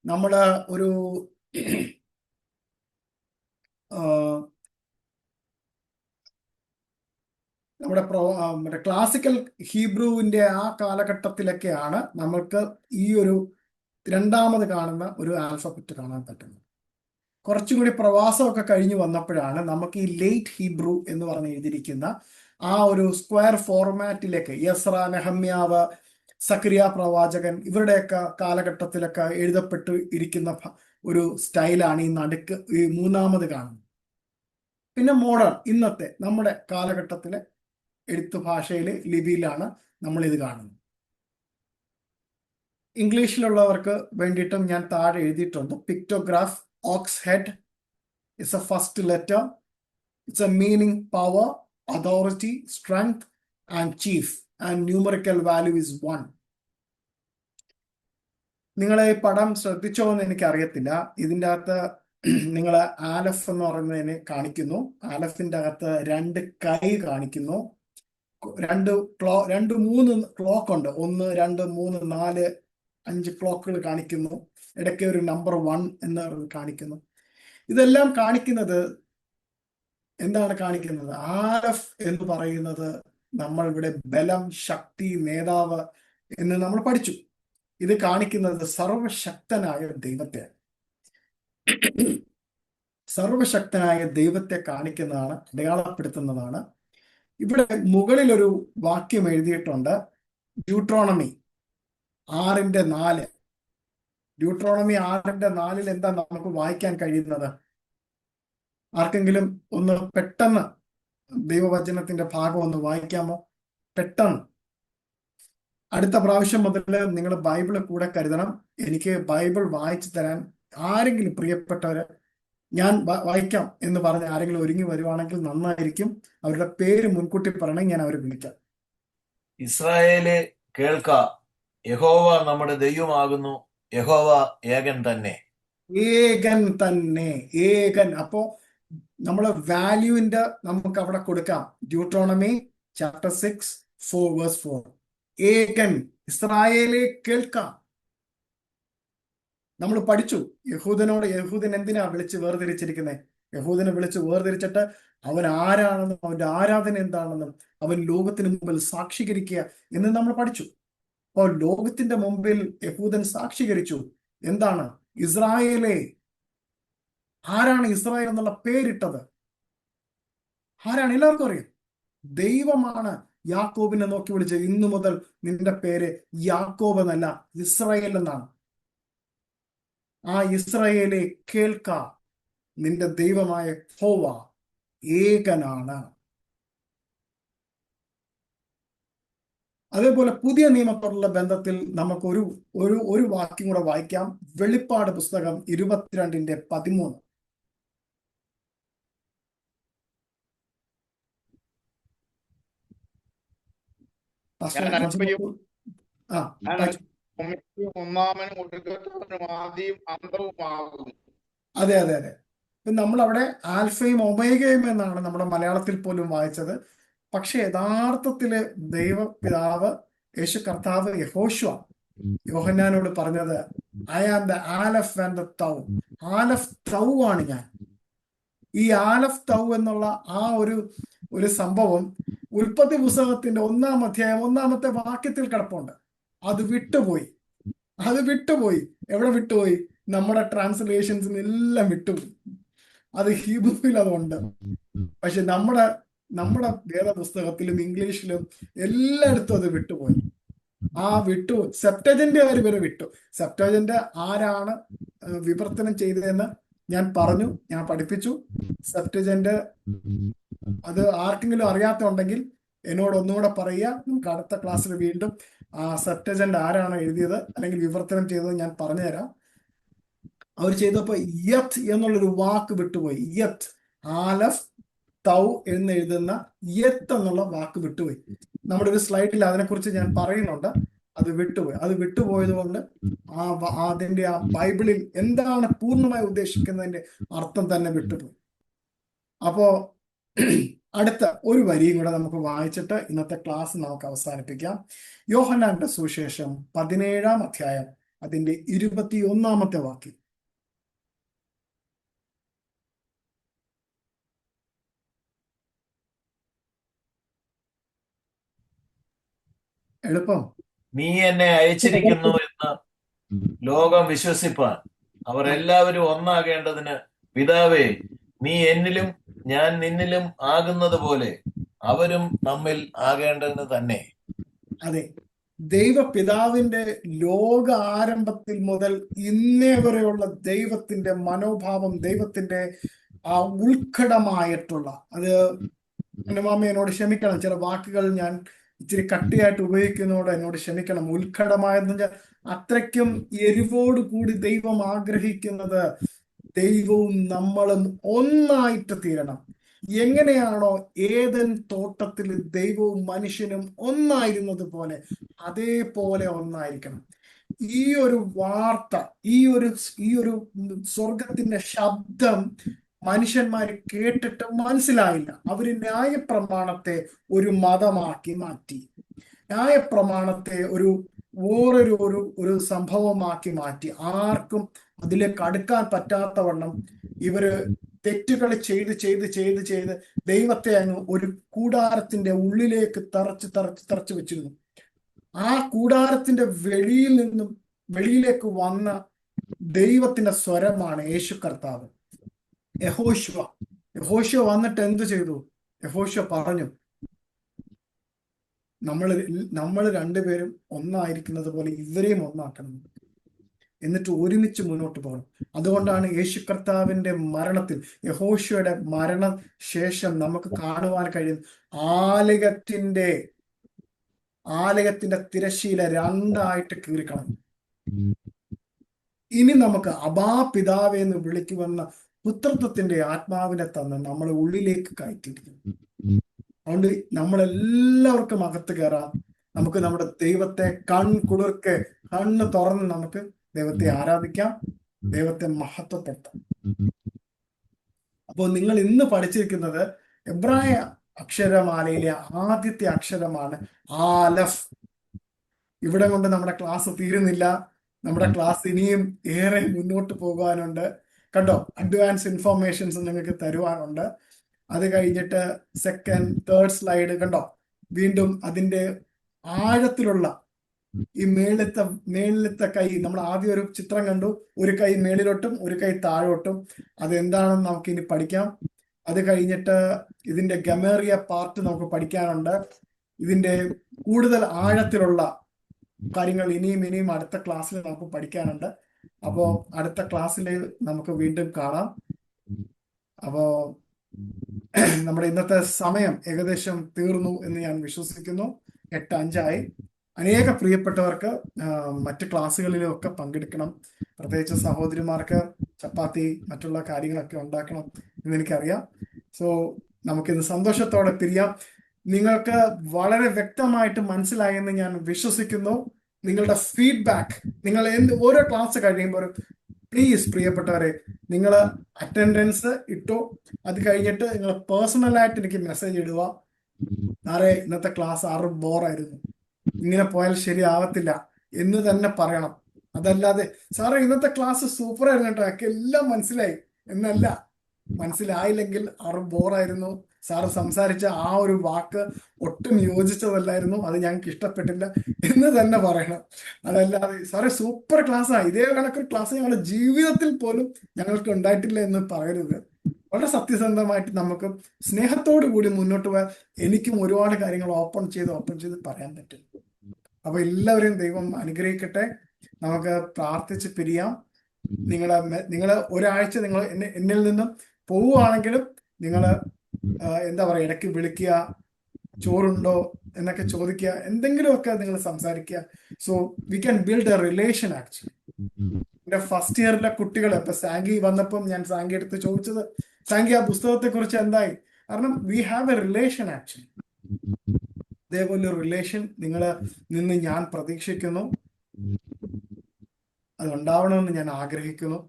നമ്മള് ഒരു നമ്മുടെ ക്ലാസിക്കൽ ഹീബ്രുവിന്റെ ആ കാലഘട്ടത്തിലൊക്കെയാണ് നമ്മൾക്ക് ഈ ഒരു രണ്ടാമത് കാണുന്ന ഒരു ആൽഫബറ്റ് കാണാൻ പറ്റുന്നത്. കുറച്ചും കൂടി പ്രവാസമൊക്കെ കഴിഞ്ഞു വന്നപ്പോഴാണ് നമുക്ക് ഈ ലേറ്റ് ഹീബ്രു എന്ന് പറഞ്ഞ് എഴുതിയിരിക്കുന്ന ആ ഒരു സ്ക്വയർ ഫോർമാറ്റിലേക്ക് യസ്ര, നെഹമ്യാവ്, സക്രിയ പ്രവാചകൻ ഇവരുടെയൊക്കെ കാലഘട്ടത്തിലൊക്കെ എഴുതപ്പെട്ട് ഇരിക്കുന്ന ഒരു സ്റ്റൈലാണ് ഈ നടുക്ക് ഈ മൂന്നാമത് കാണുന്നത്. പിന്നെ മോഡേൺ ഇന്നത്തെ നമ്മുടെ കാലഘട്ടത്തിലെ എഴുത്ത് ഭാഷയിലെ ലിപിയിലാണ് നമ്മൾ ഇത് കാണുന്നത്. ഇംഗ്ലീഷിലുള്ളവർക്ക് വേണ്ടിയിട്ടും ഞാൻ താഴെ എഴുതിയിട്ടുണ്ട്. Pictograph ox head is a first letter. It's a meaning power, authority, strength and chief and numerical value is 1. നിങ്ങൾ ഈ പടം ശ്രദ്ധിച്ചോ എന്ന് എനിക്ക് അറിയത്തില്ല. ഇതിൻ്റെ അകത്ത് നിങ്ങൾ ആലഫ് എന്ന് പറയുന്നതിനെ കാണിക്കുന്നു. ആലഫിന്റെ അകത്ത് 2 കൈ കാണിക്കുന്നു. 3 ക്ലോക്ക് ഉണ്ട്. 1, 2, 3, 4, 5 ക്ലോക്കുകൾ കാണിക്കുന്നു. ഇടയ്ക്ക് ഒരു നമ്പർ 1 എന്ന് കാണിക്കുന്നു. ഇതെല്ലാം കാണിക്കുന്നത് എന്താണ് കാണിക്കുന്നത്? ആലഫ് എന്ന് പറയുന്നത് നമ്മൾ ഇവിടെ ബലം, ശക്തി, നേതാവ് എന്ന് നമ്മൾ പഠിച്ചു. ഇത് കാണിക്കുന്നത് സർവശക്തനായ ദൈവത്തെ, സർവശക്തനായ ദൈവത്തെ കാണിക്കുന്നതാണ്, അടയാളപ്പെടുത്തുന്നതാണ്. ഇവിടെ മുകളിൽ ഒരു വാക്യം എഴുതിയിട്ടുണ്ട്, ഡ്യൂട്രോണമി 6:4. ഡ്യൂട്രോണമി 6:4 എന്താ നമുക്ക് വായിക്കാൻ കഴിയുന്നത്? ആർക്കെങ്കിലും ഒന്ന് പെട്ടെന്ന് ദൈവവചനത്തിന്റെ ഭാഗം ഒന്ന് വായിക്കാമോ? പെട്ടെന്ന്. അടുത്ത പ്രാവശ്യം മുതൽ നിങ്ങൾ ബൈബിള് കൂടെ കരുതണം. എനിക്ക് ബൈബിൾ വായിച്ചു തരാൻ ആരെങ്കിലും പ്രിയപ്പെട്ടവര് ഞാൻ വായിക്കാം എന്ന് പറഞ്ഞ് ആരെങ്കിലും ഒരുങ്ങി വരുവാണെങ്കിൽ നന്നായിരിക്കും. അവരുടെ പേര് മുൻകൂട്ടി പറയണമെങ്കിൽ ഞാൻ അവരെ വിളിക്കാം. ഇസ്രായേലെ കേൾക്ക, യഹോവ നമ്മുടെ ദൈവമാകുന്നു, യഹോവ ഏകൻ തന്നെ. ഏകൻ തന്നെ, ഏകൻ. അപ്പോ നമ്മള് വാല്യൂവിന്റെ നമുക്ക് അവിടെ കൊടുക്കാം. Deuteronomy chapter 6, 4 verse 4. ഏകൻ, ഇസ്രായേലെ കേൾക്കാം. നമ്മൾ പഠിച്ചു യഹൂദൻ എന്തിനാ വിളിച്ച് വേർതിരിച്ചിരിക്കുന്നത്? യഹൂദനെ വിളിച്ച് വേർതിരിച്ചിട്ട് അവൻ ആരാണെന്നും അവന്റെ ആരാധന എന്താണെന്നും അവൻ ലോകത്തിന് മുമ്പിൽ സാക്ഷീകരിക്കുക എന്ന് നമ്മൾ പഠിച്ചു. അപ്പോൾ ലോകത്തിന്റെ മുമ്പിൽ യഹൂദൻ സാക്ഷീകരിച്ചു. എന്താണ്? ഇസ്രായേലെ. ആരാണ് ഇസ്രായേൽ എന്നുള്ള പേരിട്ടത്? ആരാണ്? എല്ലാവർക്കും അറിയാം. ദൈവമാണ് യാക്കോബിനെ നോക്കി വിളിച്ചത്. ഇന്നു മുതൽ നിന്റെ പേര് യാക്കോബ് എന്നല്ല, ഇസ്രായേൽ എന്നാണ്. ആ ഇസ്രായേലെ കേൾക്ക, നിന്റെ ദൈവമായ യഹോവ ഏകനാണ്. അതേപോലെ പുതിയ നിയമത്തോടുള്ള ബന്ധത്തിൽ നമുക്ക് ഒരു വാക്യം കൂടെ വായിക്കാം. വെളിപ്പാട് പുസ്തകം 22:13. അതെ അതെ അതെ. നമ്മൾ അവിടെ ആൽഫയും ഒമേഗയും എന്നാണ് നമ്മുടെ മലയാളത്തിൽ പോലും വായിച്ചത്. പക്ഷെ യഥാർത്ഥത്തില് ദൈവപിതാവ് യേശു കർത്താവ് യഹോശുവ യോഹന്നാനോട് പറഞ്ഞത്, I am the aleph and the tau. Aleph tau ആണ് ഞാൻ. ഈ ആലഫ് തൗ എന്നുള്ള ആ ഒരു സംഭവം ഉൽപ്പത്തി പുസ്തകത്തിന്റെ 1-ാം അധ്യായം 1-ാമത്തെ വാക്യത്തിൽ കിടപ്പുണ്ട്. അത് വിട്ടുപോയി. എവിടെ വിട്ടുപോയി? നമ്മുടെ ട്രാൻസ്ലേഷൻസിനെല്ലാം വിട്ടുപോയി. അത് ഹീബ്രുവിൽ അതുണ്ട്. പക്ഷെ നമ്മുടെ വേദപുസ്തകത്തിലും ഇംഗ്ലീഷിലും എല്ലായിടത്തും അത് വിട്ടുപോയി. സെപ്റ്റജന്റ് വരെ വിട്ടു. സെപ്റ്റജന്റ് ആരാണ് വിവർത്തനം ചെയ്തതെന്ന് ഞാൻ പറഞ്ഞു, ഞാൻ പഠിപ്പിച്ചു. സെപ്റ്റജന്റ് അത് ആർക്കെങ്കിലും അറിയാത്തുണ്ടെങ്കിൽ എന്നോട് ഒന്നുകൂടെ പറയുക. നമുക്ക് അടുത്ത ക്ലാസ്സിൽ വീണ്ടും ആ സെപ്റ്റജന്റ് ആരാണ് എഴുതിയത് അല്ലെങ്കിൽ വിവർത്തനം ചെയ്തത് ഞാൻ പറഞ്ഞുതരാം. അവർ ചെയ്തപ്പോ യത്ത് എന്നുള്ളൊരു വാക്ക് വിട്ടുപോയി. യത്ത്, ആലഫ് തൗ എന്ന് എഴുതുന്ന യത്ത് എന്നുള്ള വാക്ക് വിട്ടുപോയി. നമ്മുടെ ഒരു സ്ലൈഡിൽ അതിനെക്കുറിച്ച് ഞാൻ പറയുന്നുണ്ട്. അത് വിട്ടുപോയത് കൊണ്ട് അതിന്റെ ആ ബൈബിളിൽ എന്താണ് പൂർണ്ണമായി ഉദ്ദേശിക്കുന്നതിന്റെ അർത്ഥം തന്നെ വിട്ടുപോയി. അപ്പോ അടുത്ത ഒരു വരിയും കൂടെ നമുക്ക് വായിച്ചിട്ട് ഇന്നത്തെ ക്ലാസ് നമുക്ക് അവസാനിപ്പിക്കാം. യോഹന്നാന്റെ സുവിശേഷം 17-ാം അധ്യായം അതിന്റെ 21-ാമത്തെ വാക്യം. എളുപ്പം. നീ എന്നെ അയച്ചിരിക്കുന്നു എന്ന് ലോകം വിശ്വസിപ്പാൻ അവർ എല്ലാവരും ഒന്നാകേണ്ടതിന് പിതാവേ, നീ എന്നിലും ഞാൻ നിന്നിലും ആകുന്നത് പോലെ അവരും നമ്മിൽ ആകേണ്ടതിന് തന്നെ. അതെ, ദൈവപിതാവിന്റെ ലോക ആരംഭത്തിൽ മുതൽ ഇന്നേ വരെയുള്ള ദൈവത്തിന്റെ മനോഭാവം, ദൈവത്തിന്റെ ആ ഉത്കടമായിട്ടുള്ള, അത് എന്റെ മാമ എന്നോട് ക്ഷമിക്കണം, ചില വാക്കുകൾ ഞാൻ ഇച്ചിരി കട്ടിയായിട്ട് ഉപയോഗിക്കുന്നതോടെ എന്നോട് ക്ഷമിക്കണം. ഉത്കടമായെന്ന് വെച്ചാൽ അത്രയ്ക്കും എരിവോട് കൂടി ദൈവം ആഗ്രഹിക്കുന്നത് ദൈവവും നമ്മളും ഒന്നായിട്ട് തീരണം. എങ്ങനെയാണോ ഏദൻ തോട്ടത്തിൽ ദൈവവും മനുഷ്യനും ഒന്നായിരുന്നത് പോലെ അതേപോലെ ഒന്നായിരിക്കണം. ഈ ഒരു വാർത്ത, ഈ ഒരു സ്വർഗത്തിന്റെ ശബ്ദം മനുഷ്യന്മാർ കേട്ടിട്ട് മനസ്സിലായില്ല. അവര് ന്യായപ്രമാണത്തെ ഒരു മതമാക്കി മാറ്റി, ന്യായപ്രമാണത്തെ ഒരു സംഭവമാക്കി മാറ്റി. ആർക്കും അതിലേക്ക് അടുക്കാൻ പറ്റാത്തവണ്ണം ഇവര് തെറ്റുകൾ ചെയ്ത് ചെയ്ത് ചെയ്ത് ചെയ്ത് ദൈവത്തെ അങ്ങ് ഒരു കൂടാരത്തിന്റെ ഉള്ളിലേക്ക് തറച്ച് വെച്ചിരുന്നു. ആ കൂടാരത്തിന്റെ വെളിയിലേക്ക് വന്ന ദൈവത്തിന്റെ സ്വരമാണ് യേശു കർത്താവ്. യഹോശുവ വന്നിട്ട് എന്ത് ചെയ്തു? യഹോശുവ പറഞ്ഞു, നമ്മൾ രണ്ടുപേരും ഒന്നായിരിക്കുന്നത് പോലെ ഇവരെയും ഒന്നാക്കണം, എന്നിട്ട് ഒരുമിച്ച് മുന്നോട്ട് പോകണം. അതുകൊണ്ടാണ് യേശു കർത്താവിന്റെ മരണത്തിൽ, യഹോശുവയുടെ മരണശേഷം നമുക്ക് കാണുവാൻ കഴിയും ആലയത്തിന്റെ തിരശ്ശീല രണ്ടായിട്ട് കീറിക്കണം. ഇനി നമുക്ക് അബാ പിതാവേ എന്ന് വിളിക്കുമെന്ന പുത്രത്വത്തിന്റെ ആത്മാവിനെ തന്ന് നമ്മളെ ഉള്ളിലേക്ക് കയറ്റിയിരിക്കുന്നു. അതുകൊണ്ട് നമ്മളെല്ലാവർക്കും അകത്ത് കയറാം. നമുക്ക് നമ്മുടെ ദൈവത്തെ കണ്ണ് തുറന്ന് നമുക്ക് ദൈവത്തെ ആരാധിക്കാം, ദൈവത്തെ മഹത്വപ്പെടുത്താം. അപ്പോൾ നിങ്ങൾ ഇന്ന് പഠിച്ചിരിക്കുന്നത് എബ്രായ അക്ഷരമാലയിലെ ആദ്യത്തെ അക്ഷരമാണ് ആലഫ്. ഇവിടെ കൊണ്ട് നമ്മുടെ ക്ലാസ് തീരുന്നില്ല. നമ്മുടെ ക്ലാസ് ഇനിയും ഏറെ മുന്നോട്ട് പോകാനുണ്ട്. കണ്ടോ, അഡ്വാൻസ് ഇൻഫോർമേഷൻസ് നിങ്ങൾക്ക് തരുവാനുണ്ട്. അത് കഴിഞ്ഞിട്ട് സെക്കൻഡ്, തേർഡ് സ്ലൈഡ് കണ്ടോ, വീണ്ടും അതിന്റെ ആഴത്തിലുള്ള ഈ മേളിലത്തെ കൈ, നമ്മൾ ആദ്യം ഒരു ചിത്രം കണ്ടു, ഒരു കൈ മേളിലോട്ടും ഒരു കൈ താഴോട്ടും. അതെന്താണെന്ന് നമുക്ക് ഇനി പഠിക്കാം. അത് കഴിഞ്ഞിട്ട് ഇതിന്റെ ഗമേറിയ പാർട്ട് നമുക്ക് പഠിക്കാനുണ്ട്. ഇതിന്റെ കൂടുതൽ ആഴത്തിലുള്ള കാര്യങ്ങൾ ഇനിയും അടുത്ത ക്ലാസ്സിൽ നമുക്ക് പഠിക്കാനുണ്ട്. അപ്പോൾ അടുത്ത ക്ലാസ്സിൽ നമുക്ക് വീണ്ടും കാണാം. അപ്പോ നമ്മുടെ ഇന്നത്തെ സമയം ഏകദേശം തീർന്നു എന്ന് ഞാൻ വിശ്വസിക്കുന്നു. 8:05 അനേക പ്രിയപ്പെട്ടവർക്ക് മറ്റ് ക്ലാസ്സുകളിലും ഒക്കെ പങ്കെടുക്കണം. പ്രത്യേകിച്ച് സഹോദരിമാർക്ക് ചപ്പാത്തി മറ്റുള്ള കാര്യങ്ങളൊക്കെ ഉണ്ടാക്കണം എന്ന് എനിക്കറിയാം. സോ നമുക്കിന്ന് സന്തോഷത്തോടെ പിരിയാം. നിങ്ങൾക്ക് വളരെ വ്യക്തമായിട്ട് മനസ്സിലായെന്ന് ഞാൻ വിശ്വസിക്കുന്നു. നിങ്ങളുടെ ഫീഡ്ബാക്ക്, നിങ്ങൾ ഓരോ ക്ലാസ് കഴിയുമ്പോൾ പ്ലീസ് പ്രിയപ്പെട്ടവരെ, നിങ്ങൾ അറ്റൻഡൻസ് ഇട്ടോ. അത് കഴിഞ്ഞിട്ട് നിങ്ങൾ പേഴ്സണലായിട്ട് എനിക്ക് മെസ്സേജ് ഇടുക. സാറേ, ഇന്നത്തെ ക്ലാസ് ബോറായിരുന്നു, ഇങ്ങനെ പോയാൽ ശരിയാവത്തില്ല എന്ന് തന്നെ പറയണം. അതല്ലാതെ സാറേ ഇന്നത്തെ ക്ലാസ് സൂപ്പർ ആയിരുന്നു കേട്ടോ, എനിക്ക് എല്ലാം മനസ്സിലായി എന്നല്ല. മനസ്സിലായില്ലെങ്കിൽ ബോറായിരുന്നു, സാറ് സംസാരിച്ച ആ ഒരു വാക്ക് ഒട്ടും യോജിച്ചതല്ലായിരുന്നു, അത് ഞങ്ങൾക്ക് ഇഷ്ടപ്പെട്ടില്ല എന്ന് തന്നെ പറയണം. അതല്ലാതെ സാറേ സൂപ്പർ ക്ലാസ്സാ, ഇതേ കണക്കൊരു ക്ലാസ് ഞങ്ങളുടെ ജീവിതത്തിൽ പോലും ഞങ്ങൾക്ക് ഉണ്ടായിട്ടില്ല എന്ന് പറയരുത്. വളരെ സത്യസന്ധമായിട്ട് നമുക്ക് സ്നേഹത്തോടു കൂടി മുന്നോട്ട് പോയാൽ എനിക്കും ഒരുപാട് കാര്യങ്ങൾ ഓപ്പൺ ചെയ്ത് പറയാൻ പറ്റും. അപ്പൊ എല്ലാവരെയും ദൈവം അനുഗ്രഹിക്കട്ടെ. നമുക്ക് പ്രാർത്ഥിച്ച് പിരിയാം. നിങ്ങള് ഒരാഴ്ച നിങ്ങൾ എന്നിൽ നിന്നും പോവുകയാണെങ്കിലും നിങ്ങൾ എന്താ പറയുക, ഇടയ്ക്ക് വിളിക്കുക, ചോറുണ്ടോ എന്നൊക്കെ ചോദിക്കുക, എന്തെങ്കിലുമൊക്കെ നിങ്ങൾ സംസാരിക്കുക. So we can build A relation. Actually എന്റെ ഫസ്റ്റ് ഇയറിലെ കുട്ടികൾ ഇപ്പൊ സാങ്കി വന്നപ്പം ഞാൻ സാങ്കി എടുത്ത് ചോദിച്ചത്, സാങ്കി ആ പുസ്തകത്തെ കുറിച്ച് എന്തായി? കാരണം we have A relation. Actually അതേപോലെ ഒരു റിലേഷൻ നിങ്ങള് നിന്ന് ഞാൻ പ്രതീക്ഷിക്കുന്നു. അത് ഉണ്ടാവണമെന്ന് ഞാൻ ആഗ്രഹിക്കുന്നു.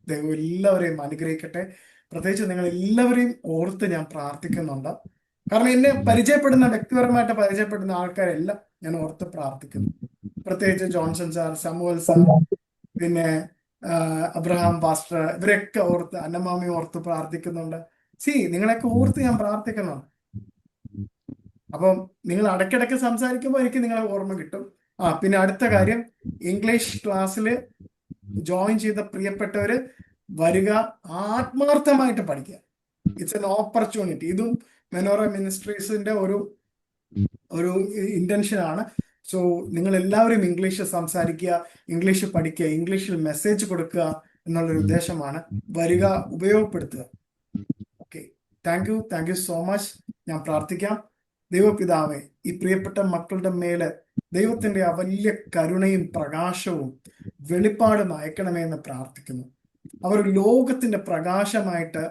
ദൈവം എല്ലാവരെയും അനുഗ്രഹിക്കട്ടെ. പ്രത്യേകിച്ച് നിങ്ങൾ എല്ലാവരെയും ഓർത്ത് ഞാൻ പ്രാർത്ഥിക്കുന്നുണ്ട്. കാരണം എന്നെ പരിചയപ്പെടുന്ന, വ്യക്തിപരമായിട്ട് പരിചയപ്പെടുന്ന ആൾക്കാരെല്ലാം ഞാൻ ഓർത്ത് പ്രാർത്ഥിക്കുന്നു. പ്രത്യേകിച്ച് ജോൺസൺ സാർ, സാമുവൽ സാർ, പിന്നെ അബ്രഹാം പാസ്റ്റർ, ഇവരൊക്കെ ഓർത്ത്, അന്നമാമി ഓർത്ത് പ്രാർത്ഥിക്കുന്നുണ്ട്. നിങ്ങളെയൊക്കെ ഓർത്ത് ഞാൻ പ്രാർത്ഥിക്കുന്നുണ്ട്. അപ്പം നിങ്ങൾ ഇടയ്ക്കിടയ്ക്ക് സംസാരിക്കുമ്പോൾ എനിക്ക് നിങ്ങളെ ഓർമ്മ കിട്ടും. പിന്നെ അടുത്ത കാര്യം, ഇംഗ്ലീഷ് ക്ലാസ്സിൽ ജോയിൻ ചെയ്ത പ്രിയപ്പെട്ടവര് വരിക, ആത്മാർത്ഥമായിട്ട് പഠിക്കുക. It's an opportunity. ഇതും മെനോറ മിനിസ്ട്രീസിന്റെ ഒരു ഇന്റൻഷൻ ആണ്. സോ നിങ്ങൾ എല്ലാവരും ഇംഗ്ലീഷ് സംസാരിക്കുക, ഇംഗ്ലീഷ് പഠിക്കുക, ഇംഗ്ലീഷിൽ മെസ്സേജ് കൊടുക്കുക എന്നുള്ളൊരു ഉദ്ദേശമാണ്. വരിക, ഉപയോഗപ്പെടുത്തുക. Okay, thank you so much. ഞാൻ പ്രാർത്ഥിക്കാം. ദൈവപിതാവേ, ഈ പ്രിയപ്പെട്ട മക്കളുടെ മേല് ദൈവത്തിന്റെ ആ വലിയ കരുണയും പ്രകാശവും വെളിപ്പാടും അയക്കണമേ എന്ന് പ്രാർത്ഥിക്കുന്നു. അവർ ലോകത്തിന്റെ പ്രകാശമായിട്ട്,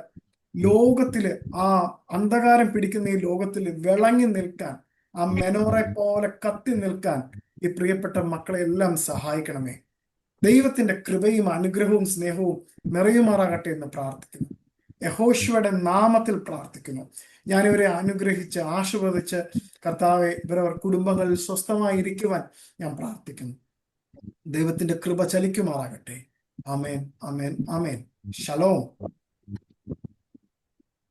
ലോകത്തില് ആ അന്ധകാരം പിടിക്കുന്ന ഈ ലോകത്തിൽ വിളങ്ങി നിൽക്കാൻ, ആ മെനോറെ പോലെ കത്തി നിൽക്കാൻ ഈ പ്രിയപ്പെട്ട മക്കളെ എല്ലാം സഹായിക്കണമേ. ദൈവത്തിന്റെ കൃപയും അനുഗ്രഹവും സ്നേഹവും നിറയുമാറാകട്ടെ എന്ന് പ്രാർത്ഥിക്കുന്നു. യഹോശുവയുടെ നാമത്തിൽ പ്രാർത്ഥിക്കുന്നു. ഞാനിവരെ അനുഗ്രഹിച്ച് ആശീർവദിച്ച് കർത്താവെ, ഇവരവർ കുടുംബങ്ങളിൽ സ്വസ്ഥമായിരിക്കുവാൻ ഞാൻ പ്രാർത്ഥിക്കുന്നു. ദൈവത്തിന്റെ കൃപ ചലിക്കുമാറാകട്ടെ. ആമേൻ, ആമേൻ, ആമേൻ. ശലോം.